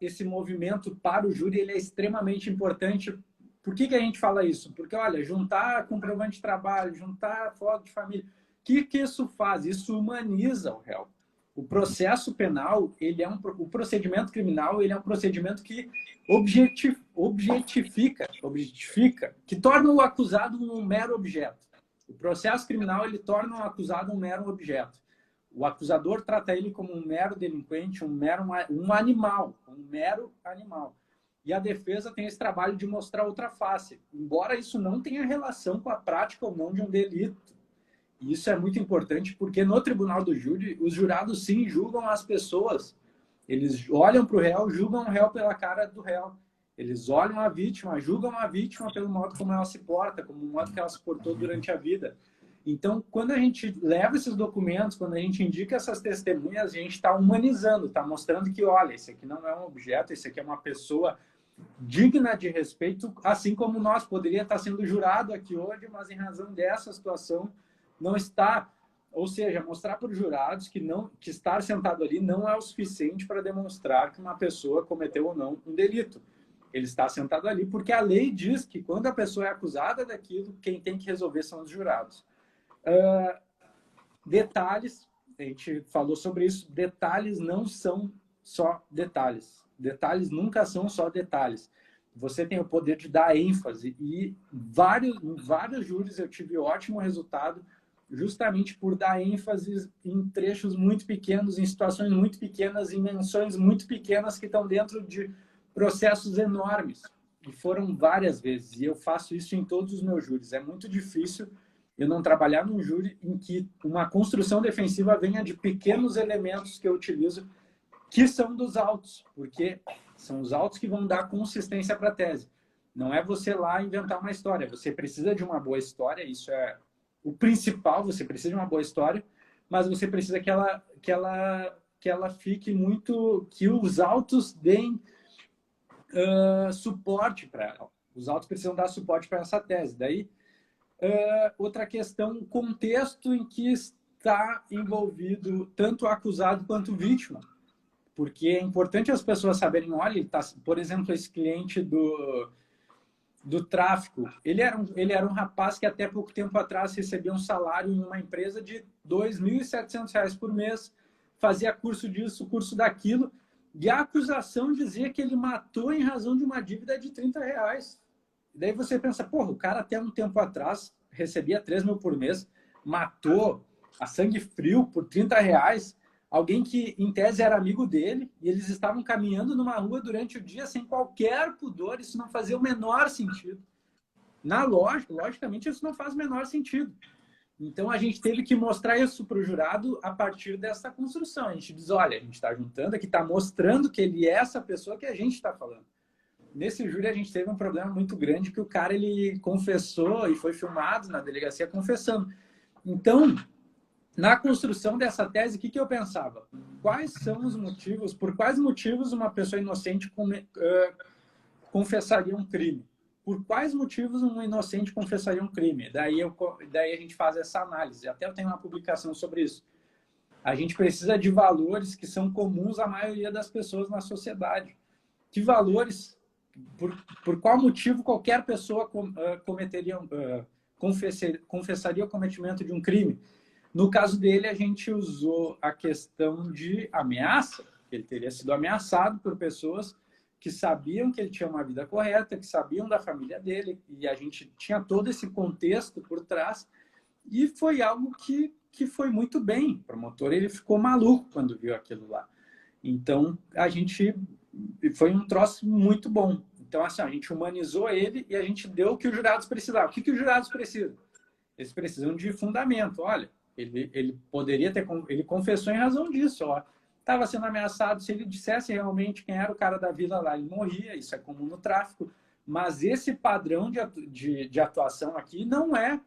esse movimento para o júri, ele é extremamente importante. Por que a gente fala isso? Porque, olha, juntar comprovante de trabalho, juntar foto de família, o que isso faz? Isso humaniza o réu. O processo penal, o procedimento criminal, ele é um procedimento que objetifica, que torna o acusado um mero objeto. O processo criminal, ele torna o acusado um mero objeto. O acusador trata ele como um mero delinquente, um mero animal. E a defesa tem esse trabalho de mostrar outra face, embora isso não tenha relação com a prática ou não de um delito. E isso é muito importante porque no tribunal do júri, os jurados sim julgam as pessoas. Eles olham para o réu, julgam o réu pela cara do réu. Eles olham a vítima, julgam a vítima pelo modo como ela se porta, como o modo que ela se portou durante a vida. Então, quando a gente leva esses documentos, quando a gente indica essas testemunhas, a gente está humanizando, está mostrando que, olha, esse aqui não é um objeto, esse aqui é uma pessoa digna de respeito, assim como nós poderia estar sendo jurado aqui hoje, mas em razão dessa situação não está. Ou seja, mostrar para os jurados que estar sentado ali não é o suficiente para demonstrar que uma pessoa cometeu ou não um delito. Ele está sentado ali porque a lei diz que quando a pessoa é acusada daquilo, quem tem que resolver são os jurados. Detalhes, a gente falou sobre isso, detalhes não são só detalhes. Detalhes nunca são só detalhes. Você tem o poder de dar ênfase e em vários júris eu tive ótimo resultado justamente por dar ênfase em trechos muito pequenos, em situações muito pequenas, em menções muito pequenas que estão dentro de processos enormes. E foram várias vezes. E eu faço isso em todos os meus júris. É muito difícil eu não trabalhar num júri em que uma construção defensiva venha de pequenos elementos que eu utilizo, que são dos autos, porque são os autos que vão dar consistência para a tese. Não é você lá inventar uma história. Você precisa de uma boa história, isso é o principal, você precisa de uma boa história, mas você precisa que ela fique muito... que os autos deem suporte para ela. Os autos precisam dar suporte para essa tese. Daí, outra questão, o contexto em que está envolvido tanto o acusado quanto o vítima. Porque é importante as pessoas saberem, olha, por exemplo, esse cliente do tráfico, ele era um rapaz que até pouco tempo atrás recebia um salário em uma empresa de R$ 2.700 por mês, fazia curso disso, curso daquilo, e a acusação dizia que ele matou em razão de uma dívida de R$ 30. Daí você pensa, porra, o cara até um tempo atrás recebia 3 mil por mês, matou a sangue frio por R$ 30, alguém que em tese era amigo dele, e eles estavam caminhando numa rua durante o dia sem qualquer pudor, isso não fazia o menor sentido. Na lógica, logicamente, isso não faz o menor sentido. Então, a gente teve que mostrar isso para o jurado a partir dessa construção. A gente diz, olha, a gente está juntando aqui, está mostrando que ele é essa pessoa que a gente está falando. Nesse júri, a gente teve um problema muito grande, que o cara, ele confessou e foi filmado na delegacia confessando. Então, na construção dessa tese, o que eu pensava? Quais são os motivos, por quais motivos uma pessoa inocente confessaria um crime? Por quais motivos um inocente confessaria um crime? Daí a gente faz essa análise. Até eu tenho uma publicação sobre isso. A gente precisa de valores que são comuns à maioria das pessoas na sociedade. Que valores, por qual motivo qualquer pessoa confessaria o cometimento de um crime? No caso dele, a gente usou a questão de ameaça. Ele teria sido ameaçado por pessoas que sabiam que ele tinha uma vida correta, que sabiam da família dele, e a gente tinha todo esse contexto por trás, e foi algo que foi muito bem. O promotor, ele ficou maluco quando viu aquilo lá. Então, foi um troço muito bom. Então, assim, a gente humanizou ele e a gente deu o que os jurados precisavam. O que os jurados precisam? Eles precisam de fundamento. Olha, ele poderia ter... Ele confessou em razão disso, ó. Estava sendo ameaçado, se ele dissesse realmente quem era o cara da vila lá, ele morria, isso é comum no tráfico. mas esse padrão de atuação aqui não é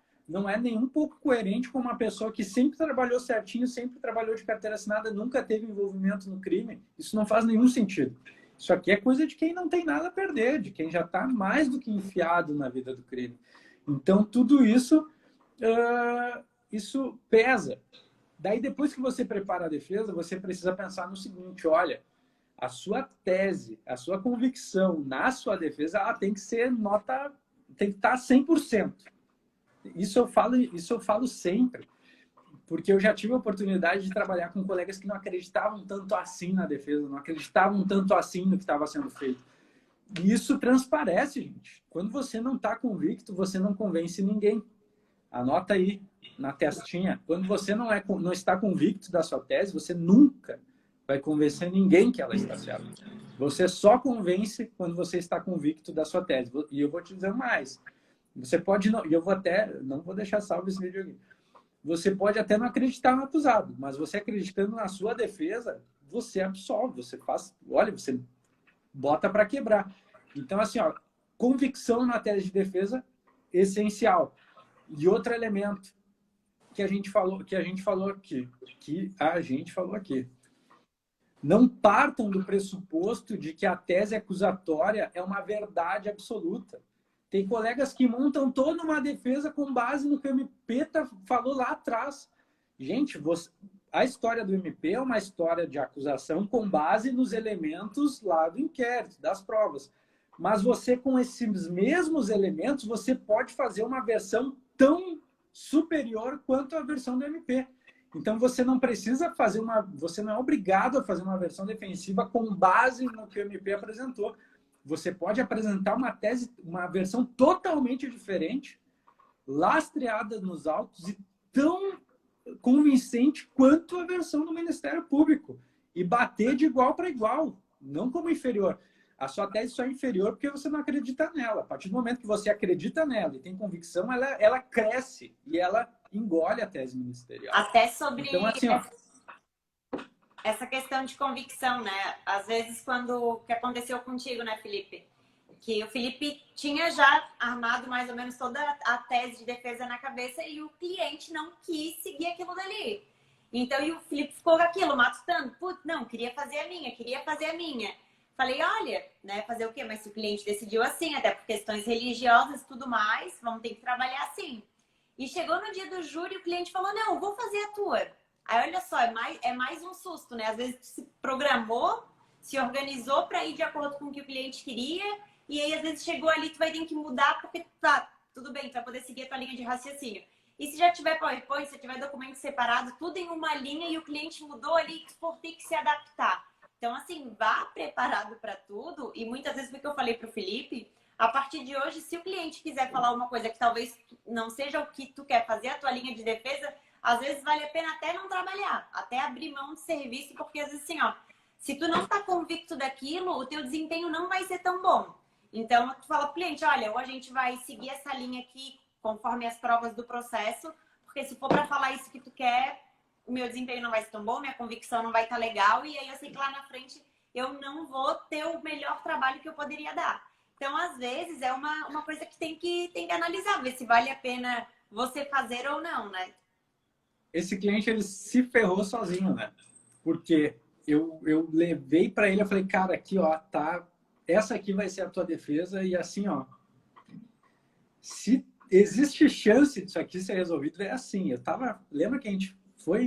nem um pouco coerente com uma pessoa que sempre trabalhou certinho, sempre trabalhou de carteira assinada, nunca teve envolvimento no crime. Isso não faz nenhum sentido. Isso aqui é coisa de quem não tem nada a perder, de quem já está mais do que enfiado na vida do crime. Então, tudo isso, isso pesa. Daí, depois que você prepara a defesa, você precisa pensar no seguinte, olha, a sua tese, a sua convicção na sua defesa, ela tem que ser tem que estar 100%. Isso eu falo sempre, porque eu já tive a oportunidade de trabalhar com colegas que não acreditavam tanto assim na defesa, não acreditavam tanto assim no que estava sendo feito. E isso transparece, gente. Quando você não está convicto, você não convence ninguém. Anota aí na testinha. Quando você não está convicto da sua tese, você nunca vai convencer ninguém que ela está certa. Você só convence quando você está convicto da sua tese. E eu vou te dizer mais. Você pode não, e eu não vou deixar salvo esse vídeo aqui. Você pode até não acreditar no acusado, mas você acreditando na sua defesa, você absolve, você bota para quebrar. Então, assim, ó, convicção na tese de defesa, essencial. E outro elemento que a gente falou aqui. Não partam do pressuposto de que a tese acusatória é uma verdade absoluta. Tem colegas que montam toda uma defesa com base no que o MP falou lá atrás. Gente, a história do MP é uma história de acusação com base nos elementos lá do inquérito, das provas. Mas você, com esses mesmos elementos, você pode fazer uma versão tão superior quanto a versão do MP. Então, você não precisa fazer você não é obrigado a fazer uma versão defensiva com base no que o MP apresentou. Você pode apresentar uma versão totalmente diferente, lastreada nos autos e tão convincente quanto a versão do Ministério Público. E bater de igual para igual, não como inferior. A sua tese só é inferior porque você não acredita nela. A partir do momento que você acredita nela e tem convicção, ela cresce e ela engole a tese ministerial. Até sobre então, assim, essa questão de convicção, né? Às vezes, o que aconteceu contigo, né, Felipe? Que o Felipe tinha já armado mais ou menos toda a tese de defesa na cabeça e o cliente não quis seguir aquilo dali. Então, e o Felipe ficou com aquilo, matutando. Putz, não, queria fazer a minha. Falei, olha, né, fazer o quê? Mas se o cliente decidiu assim, até por questões religiosas e tudo mais, vamos ter que trabalhar assim. E chegou no dia do júri, o cliente falou, não, vou fazer a tua. Aí, olha só, é mais um susto, né? Às vezes se programou, se organizou para ir de acordo com o que o cliente queria, e aí, às vezes, chegou ali, tu vai ter que mudar, porque tá, tudo bem, tu vai poder seguir a tua linha de raciocínio. E se já tiver PowerPoint, se tiver documento separado, tudo em uma linha, e o cliente mudou ali, por ter que se adaptar. Então, assim, vá preparado para tudo, e muitas vezes foi o que eu falei para o Felipe, a partir de hoje, se o cliente quiser falar uma coisa que talvez não seja o que tu quer fazer, a tua linha de defesa, às vezes vale a pena até não trabalhar, até abrir mão de serviço, porque às vezes assim, ó, se tu não tá convicto daquilo, o teu desempenho não vai ser tão bom. Então, tu fala pro cliente, olha, ou a gente vai seguir essa linha aqui conforme as provas do processo, porque se for para falar isso que tu quer, o meu desempenho não vai ser tão bom, minha convicção não vai estar legal, e aí eu sei que lá na frente eu não vou ter o melhor trabalho que eu poderia dar. Então, às vezes, é uma coisa que tem que analisar, ver se vale a pena você fazer ou não, né? Esse cliente, ele se ferrou sozinho, né? Porque eu levei para ele, eu falei, cara, aqui, ó, tá, essa aqui vai ser a tua defesa, e assim, ó, se existe chance disso aqui ser resolvido, é assim, lembra que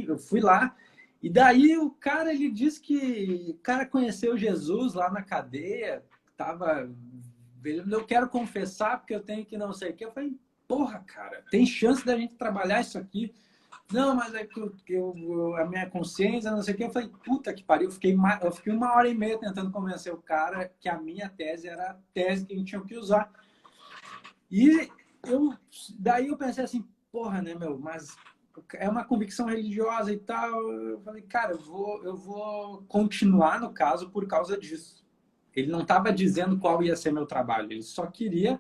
eu fui lá, e daí o cara, ele disse que o cara conheceu Jesus lá na cadeia, eu quero confessar porque eu tenho que não sei o que. Eu falei, porra, cara, tem chance da gente trabalhar isso aqui? Não, mas é que a minha consciência, não sei o que. Eu falei, puta que pariu. Eu fiquei 1h30 tentando convencer o cara que a minha tese era a tese que a gente tinha que usar. E daí eu pensei assim, porra, né, meu, mas é uma convicção religiosa e tal. Eu falei, cara, eu vou continuar no caso por causa disso. Ele não estava dizendo qual ia ser meu trabalho, ele só queria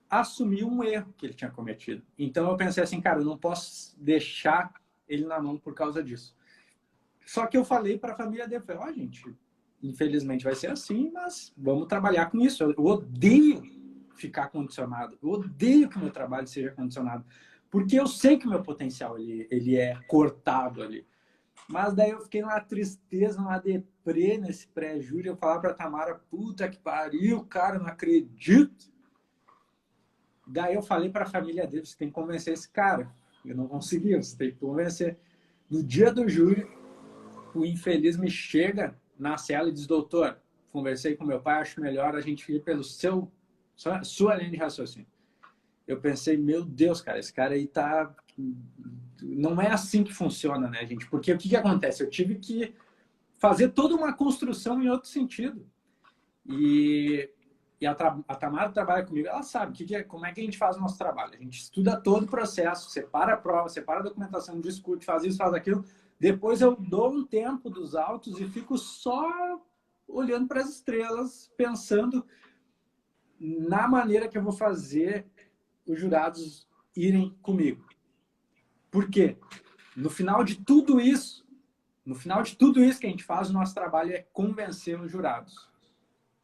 assumir um erro que ele tinha cometido. Então eu pensei assim, cara, eu não posso deixar ele na mão por causa disso. Só que eu falei para a família dele, falei, ó, gente, infelizmente vai ser assim, mas vamos trabalhar com isso. Eu odeio ficar condicionado. Eu odeio que o meu trabalho seja condicionado. Porque eu sei que o meu potencial ele é cortado ali. Mas daí eu fiquei numa tristeza, numa deprê nesse pré-júri. Eu falava pra Tamara, puta que pariu, cara, não acredito. Daí eu falei pra família dele, você tem que convencer esse cara. Eu não consegui, você tem que convencer. No dia do júri, o infeliz me chega na cela e diz, doutor, conversei com meu pai, acho melhor a gente ir pelo sua linha de raciocínio. Eu pensei, meu Deus, cara, esse cara aí tá... Não é assim que funciona, né, gente? Porque o que acontece? Eu tive que fazer toda uma construção em outro sentido. E a Tamara trabalha comigo, ela sabe como é que a gente faz o nosso trabalho. A gente estuda todo o processo, separa a prova, separa a documentação, discute, faz isso, faz aquilo. Depois eu dou um tempo dos autos e fico só olhando para as estrelas, pensando na maneira que eu vou fazer os jurados irem comigo. Por quê? No final de tudo isso que a gente faz, o nosso trabalho é convencer os jurados.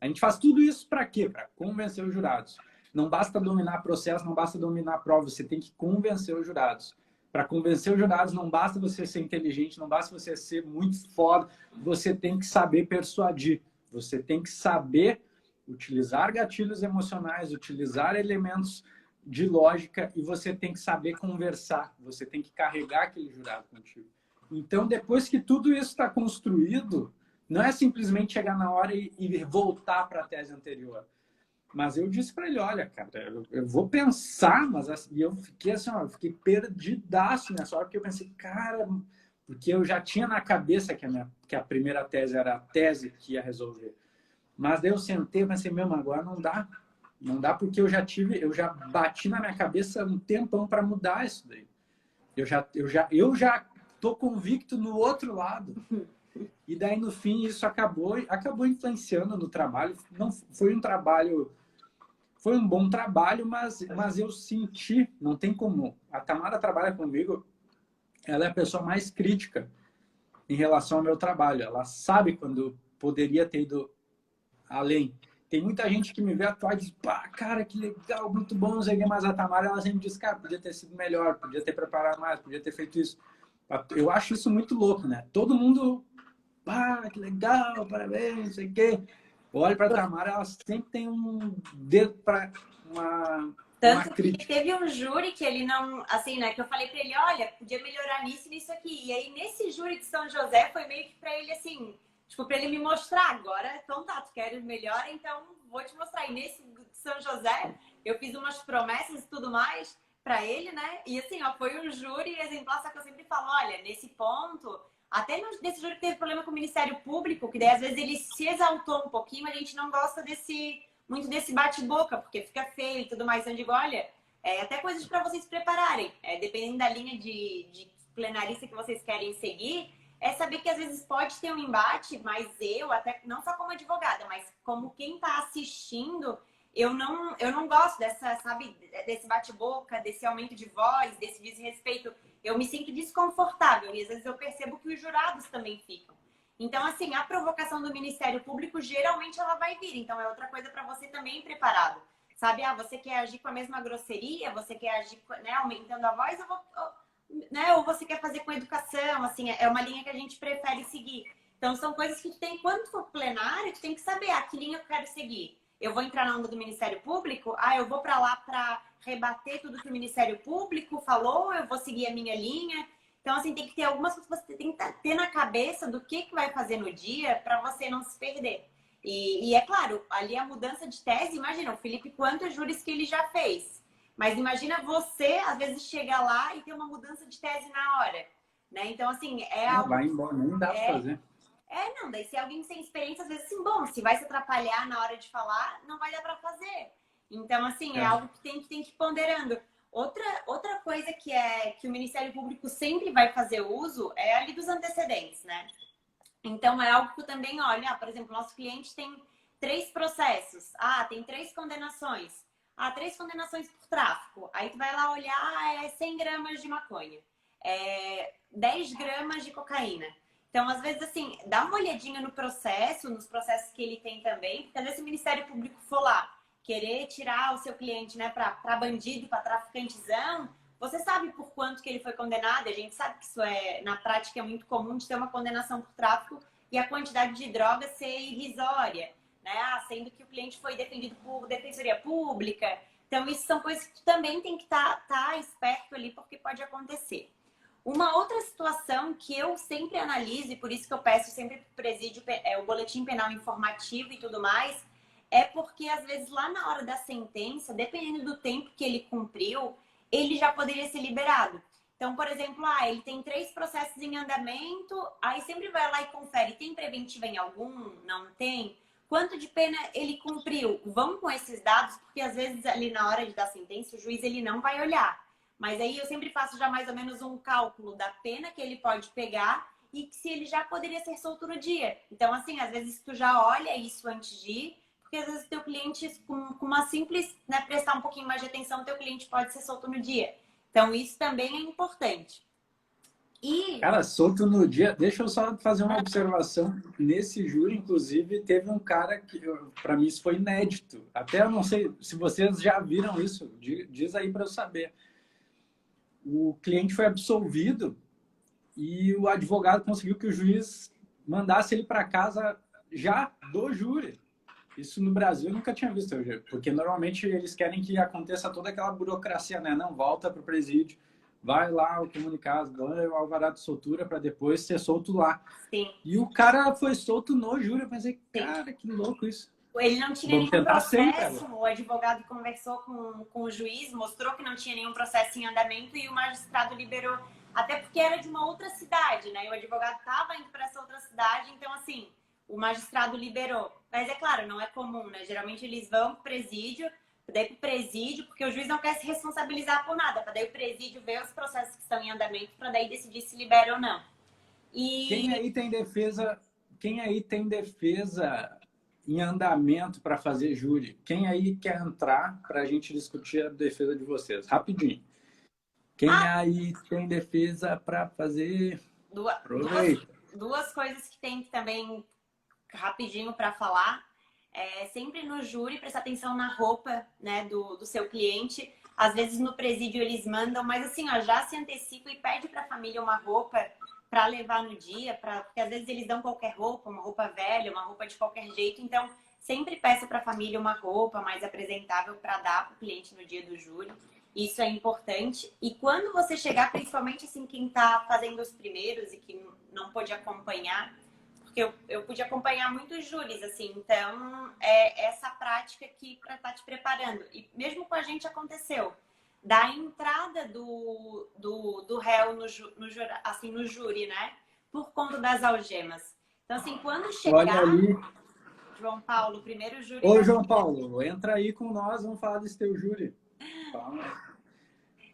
A gente faz tudo isso para quê? Para convencer os jurados. Não basta dominar processo, não basta dominar a prova, você tem que convencer os jurados. Para convencer os jurados, não basta você ser inteligente, não basta você ser muito foda, você tem que saber persuadir. Você tem que saber utilizar gatilhos emocionais, utilizar elementos de lógica e você tem que saber conversar. Você tem que carregar aquele jurado contigo. Então, depois que tudo isso está construído, não é simplesmente chegar na hora e voltar para a tese anterior. Mas eu disse para ele, olha, cara, eu vou pensar, e eu fiquei assim, ó, eu fiquei perdidaço nessa hora, porque eu pensei, cara, porque eu já tinha na cabeça que a primeira tese era a tese que ia resolver. Mas daí eu sentei e pensei, mesmo, agora não dá. Não dá porque eu já bati na minha cabeça um tempão para mudar isso daí. Eu já tô convicto no outro lado. E daí, no fim, isso acabou influenciando no trabalho. Não foi um trabalho... Foi um bom trabalho, mas eu senti... Não tem como... A Tamara trabalha comigo. Ela é a pessoa mais crítica em relação ao meu trabalho. Ela sabe quando poderia ter ido além. Tem muita gente que me vê atuar e diz, pá, cara, que legal, muito bom, não sei o que, mas a Tamara, ela sempre diz, cara, podia ter sido melhor, podia ter preparado mais, podia ter feito isso. Eu acho isso muito louco, né? Todo mundo... Ah, que legal, parabéns, não sei o quê. Olha para a Tamara, ela sempre tem um dedo para uma crítica. Que teve um júri que ele não, assim, né, que eu falei para ele, olha, podia melhorar nisso e nisso aqui. E aí, nesse júri de São José, foi meio que para ele, assim, tipo, para ele me mostrar agora, então tá, tu queres melhor, então vou te mostrar. E nesse de São José, eu fiz umas promessas e tudo mais para ele, né? E assim, ó, foi um júri exemplar, só que eu sempre falo, olha, nesse ponto... Até nesse júri que teve problema com o Ministério Público, que daí às vezes ele se exaltou um pouquinho, mas a gente não gosta muito desse bate-boca, porque fica feio e tudo mais. Então eu digo, olha, até coisas para vocês prepararem. Dependendo da linha de plenarista que vocês querem seguir, é saber que às vezes pode ter um embate, mas eu, até não só como advogada, mas como quem está assistindo, eu não gosto dessa, sabe, desse bate-boca, desse aumento de voz, desse desrespeito. Eu me sinto desconfortável e às vezes eu percebo que os jurados também ficam. Então, assim, a provocação do Ministério Público, geralmente ela vai vir. Então, é outra coisa para você também ir preparado. Sabe, você quer agir com a mesma grosseria, você quer agir, né, aumentando a voz, ou você quer fazer com educação, assim, é uma linha que a gente prefere seguir. Então, são coisas que tu tem, quando for plenário, tu tem que saber, que linha eu quero seguir. Eu vou entrar na onda do Ministério Público, eu vou para lá para rebater tudo que o Ministério Público falou, eu vou seguir a minha linha. Então, assim, tem que ter algumas coisas que você tem que ter na cabeça do que vai fazer no dia para você não se perder. E é claro, ali a mudança de tese, imagina, o Felipe, quantos júris que ele já fez. Mas imagina você, às vezes, chegar lá e ter uma mudança de tese na hora. Né? Então, assim, algo... Vai embora, nem dá para fazer. Não, daí se alguém sem experiência, às vezes, assim, bom, se vai se atrapalhar na hora de falar, não vai dar para fazer. Então, assim, é algo que tem que ir ponderando. Outra coisa que o Ministério Público sempre vai fazer uso é ali dos antecedentes, né? Então, é algo que eu também olho. Por exemplo, nosso cliente tem 3 processos. Tem 3 condenações. 3 condenações por tráfico. Aí tu vai lá olhar, 100 gramas de maconha. 10 gramas de cocaína. Então, às vezes, assim, dá uma olhadinha no processo, nos processos que ele tem também, porque às vezes se o Ministério Público for lá querer tirar o seu cliente, né, para bandido, para traficantezão, você sabe por quanto que ele foi condenado. A gente sabe que isso na prática é muito comum de ter uma condenação por tráfico e a quantidade de droga ser irrisória, né? Sendo que o cliente foi defendido por defensoria pública. Então, isso são coisas que tu também tem que tá esperto ali, porque pode acontecer. Uma outra situação que eu sempre analiso, e por isso que eu peço sempre para o presídio o boletim penal informativo e tudo mais, é porque, às vezes, lá na hora da sentença, dependendo do tempo que ele cumpriu, ele já poderia ser liberado. Então, por exemplo, ele tem 3 processos em andamento, aí sempre vai lá e confere, tem preventiva em algum? Não tem? Quanto de pena ele cumpriu? Vamos com esses dados, porque às vezes ali na hora de dar sentença, o juiz ele não vai olhar. Mas aí eu sempre faço já mais ou menos um cálculo da pena que ele pode pegar e se ele já poderia ser solto no dia. Então, assim, às vezes tu já olha isso antes de ir, porque às vezes o teu cliente, com uma simples, né, prestar um pouquinho mais de atenção, o teu cliente pode ser solto no dia. Então, isso também é importante. Cara, solto no dia. Deixa eu só fazer uma observação. Nesse júri, inclusive, teve um cara que, para mim, isso foi inédito. Até eu não sei se vocês já viram isso. Diz aí para eu saber. O cliente foi absolvido e o advogado conseguiu que o juiz mandasse ele para casa já do júri. Isso no Brasil eu nunca tinha visto, porque normalmente eles querem que aconteça toda aquela burocracia, né? Não, volta para o presídio, vai lá o comunicado, dá o alvará de soltura para depois ser solto lá. Sim. E o cara foi solto no júri. Eu pensei, cara, que louco isso. Ele não tinha nenhum processo, o advogado conversou com o juiz, mostrou que não tinha nenhum processo em andamento e o magistrado liberou, até porque era de uma outra cidade, né? E o advogado estava indo para essa outra cidade, então assim, o magistrado liberou. Mas é claro, não é comum, né? Geralmente eles vão pro presídio, porque o juiz não quer se responsabilizar por nada, para daí o presídio ver os processos que estão em andamento, para daí decidir se libera ou não. E... Quem aí tem defesa em andamento para fazer júri? Quem aí quer entrar para a gente discutir a defesa de vocês? Rapidinho. Quem aí tem defesa para fazer? Duas coisas que tem que também, rapidinho para falar. Sempre no júri, prestar atenção na roupa, né, do seu cliente. Às vezes no presídio eles mandam, mas assim, já se antecipa e pede para a família uma roupa para levar no dia, porque às vezes eles dão qualquer roupa, uma roupa velha, uma roupa de qualquer jeito. Então, sempre peça para a família uma roupa mais apresentável para dar para o cliente no dia do júri. Isso é importante. E quando você chegar, principalmente assim, quem está fazendo os primeiros e que não pôde acompanhar, porque eu pude acompanhar muitos júris, assim, então é essa prática aqui para estar te preparando. E mesmo com a gente aconteceu. Da entrada do réu no júri, né? Por conta das algemas. Então, assim, quando chegar... Olha ali. João Paulo, primeiro júri... Ô, João Paulo, entra aí com nós, vamos falar desse teu júri.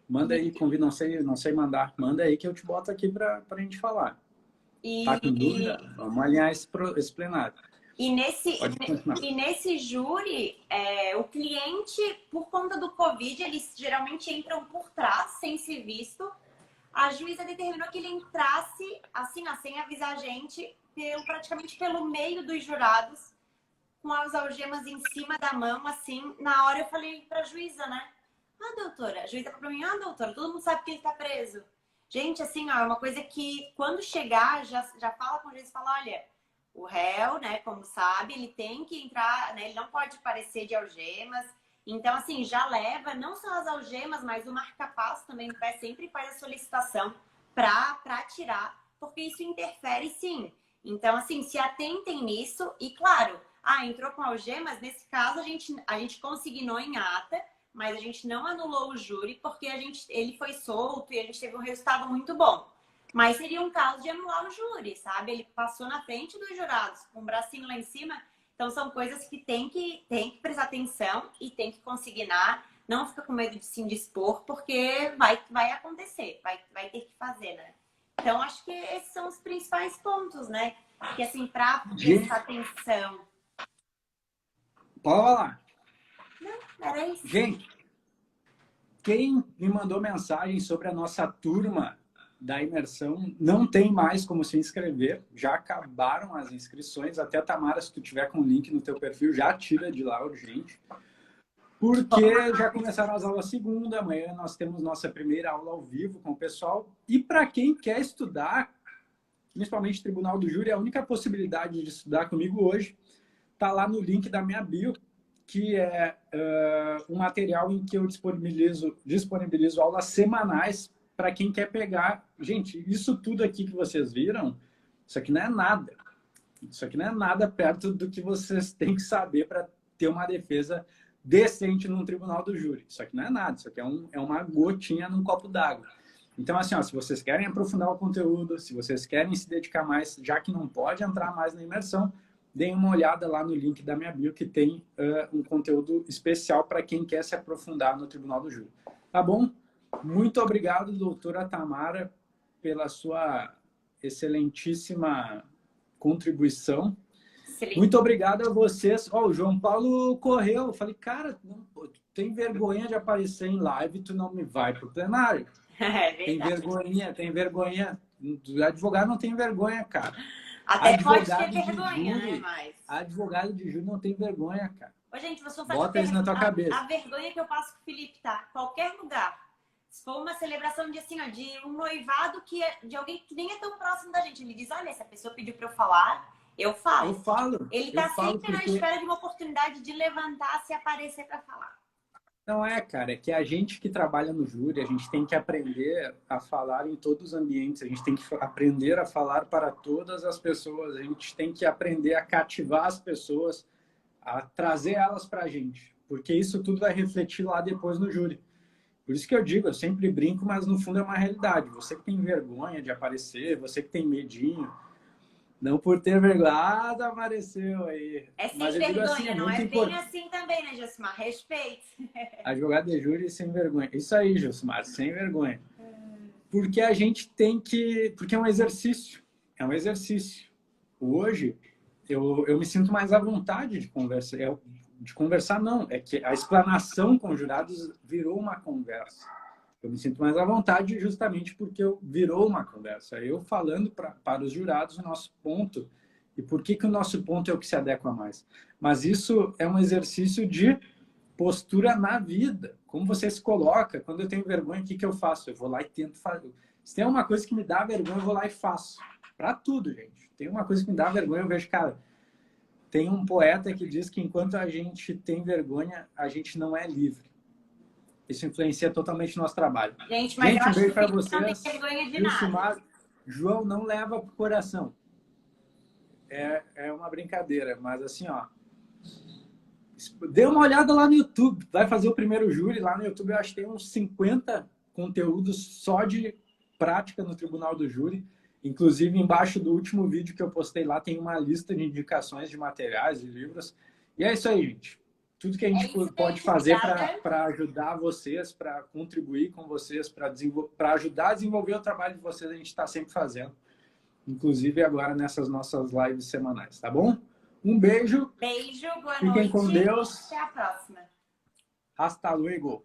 Manda aí, convida, não sei mandar. Manda aí que eu te boto aqui pra gente falar. Tá com dúvida? Vamos alinhar esse plenário. E nesse júri, o cliente, por conta do Covid, eles geralmente entram por trás, sem ser visto. A juíza determinou que ele entrasse, assim, sem avisar a gente, praticamente pelo meio dos jurados, com as algemas em cima da mão, assim. Na hora eu falei pra juíza, né? Doutora, a juíza falou pra mim, doutora, todo mundo sabe que ele tá preso. Gente, assim, é uma coisa que quando chegar, já fala com o juiz e fala, olha... O réu, né, como sabe, ele tem que entrar, né, ele não pode parecer de algemas. Então, assim, já leva não só as algemas, mas o marca-passo também no pé, sempre faz a solicitação para tirar, porque isso interfere sim. Então, assim, se atentem nisso e, claro, entrou com algemas, nesse caso a gente consignou em ata, mas a gente não anulou o júri porque ele foi solto e a gente teve um resultado muito bom. Mas seria um caso de anular o júri, sabe? Ele passou na frente dos jurados, com o bracinho lá em cima. Então, são coisas que tem que prestar atenção e tem que consignar. Não fica com medo de se indispor, porque vai acontecer, vai ter que fazer, né? Então, acho que esses são os principais pontos, né? Que, assim, para prestar atenção. Pode falar. Não, era isso. Gente, quem me mandou mensagem sobre a nossa turma da imersão, não tem mais como se inscrever, já acabaram as inscrições, até Tamara, se tu tiver com o link no teu perfil, já tira de lá urgente, porque já começaram as aulas segunda, amanhã nós temos nossa primeira aula ao vivo com o pessoal. E para quem quer estudar, principalmente Tribunal do Júri, a única possibilidade de estudar comigo hoje está lá no link da minha bio, que é um material em que eu disponibilizo aulas semanais para quem quer pegar. Gente, isso tudo aqui que vocês viram, isso aqui não é nada. Isso aqui não é nada perto do que vocês têm que saber para ter uma defesa decente num tribunal do júri. Isso aqui não é nada, isso aqui é uma gotinha num copo d'água. Então, assim, ó, se vocês querem aprofundar o conteúdo, se vocês querem se dedicar mais, já que não pode entrar mais na imersão, deem uma olhada lá no link da minha bio, que tem um conteúdo especial para quem quer se aprofundar no tribunal do júri. Tá bom? Muito obrigado, doutora Tamara, pela sua excelentíssima contribuição. Excelente. Muito obrigado a vocês. O João Paulo correu. Eu falei, cara, tu tem vergonha de aparecer em live, tu não me vai pro plenário. Tem vergonha. O advogado não tem vergonha, cara. Até pode ter vergonha, né? Mas... Advogado de júri não tem vergonha, cara. Ô, gente, você não faz bota isso na tua cabeça. A vergonha que eu passo com o Felipe, tá? Qualquer lugar. Se for uma celebração de, assim, ó, de um noivado de alguém que nem é tão próximo da gente. Ele diz, olha, essa pessoa pediu pra eu falar, eu falo. Eu falo. Ele tá sempre na espera de uma oportunidade de levantar, se aparecer pra falar. Não é, cara. É que a gente que trabalha no júri, a gente tem que aprender a falar em todos os ambientes. A gente tem que aprender a falar para todas as pessoas. A gente tem que aprender a cativar as pessoas, a trazer elas pra gente. Porque isso tudo vai refletir lá depois no júri. Por isso que eu digo, eu sempre brinco, mas no fundo é uma realidade. Você que tem vergonha de aparecer, você que tem medinho, não por ter vergonha, apareceu aí. É sem vergonha, assim, não é bem assim também, né, Josimar? Respeito. Advogado de júri sem vergonha. Isso aí, Josimar, sem vergonha. Porque a gente tem que... Porque é um exercício. É um exercício. Hoje, eu me sinto mais à vontade de conversar. De conversar, não. É que a explanação com os jurados virou uma conversa. Eu me sinto mais à vontade justamente porque virou uma conversa. Eu falando para os jurados o nosso ponto e por que o nosso ponto é o que se adequa mais. Mas isso é um exercício de postura na vida. Como você se coloca. Quando eu tenho vergonha, o que eu faço? Eu vou lá e tento fazer. Se tem uma coisa que me dá vergonha, eu vou lá e faço. Para tudo, gente. Tem uma coisa que me dá vergonha, eu vejo, cara... Tem um poeta que diz que enquanto a gente tem vergonha, a gente não é livre. Isso influencia totalmente o nosso trabalho. Gente, mas um beijo para vocês. Não tem vergonha de nada. João, não leva pro coração. É uma brincadeira, mas assim, ó. Dê uma olhada lá no YouTube. Vai fazer o primeiro júri. Lá no YouTube eu acho que tem uns 50 conteúdos só de prática no Tribunal do Júri. Inclusive, embaixo do último vídeo que eu postei lá, tem uma lista de indicações de materiais e livros. E é isso aí, gente. Tudo que a gente pode fazer para ajudar vocês, para contribuir com vocês, para ajudar a desenvolver o trabalho de vocês, a gente está sempre fazendo. Inclusive agora nessas nossas lives semanais, tá bom? Um beijo. Beijo, boa noite. Fiquem com Deus. Até a próxima. Hasta luego.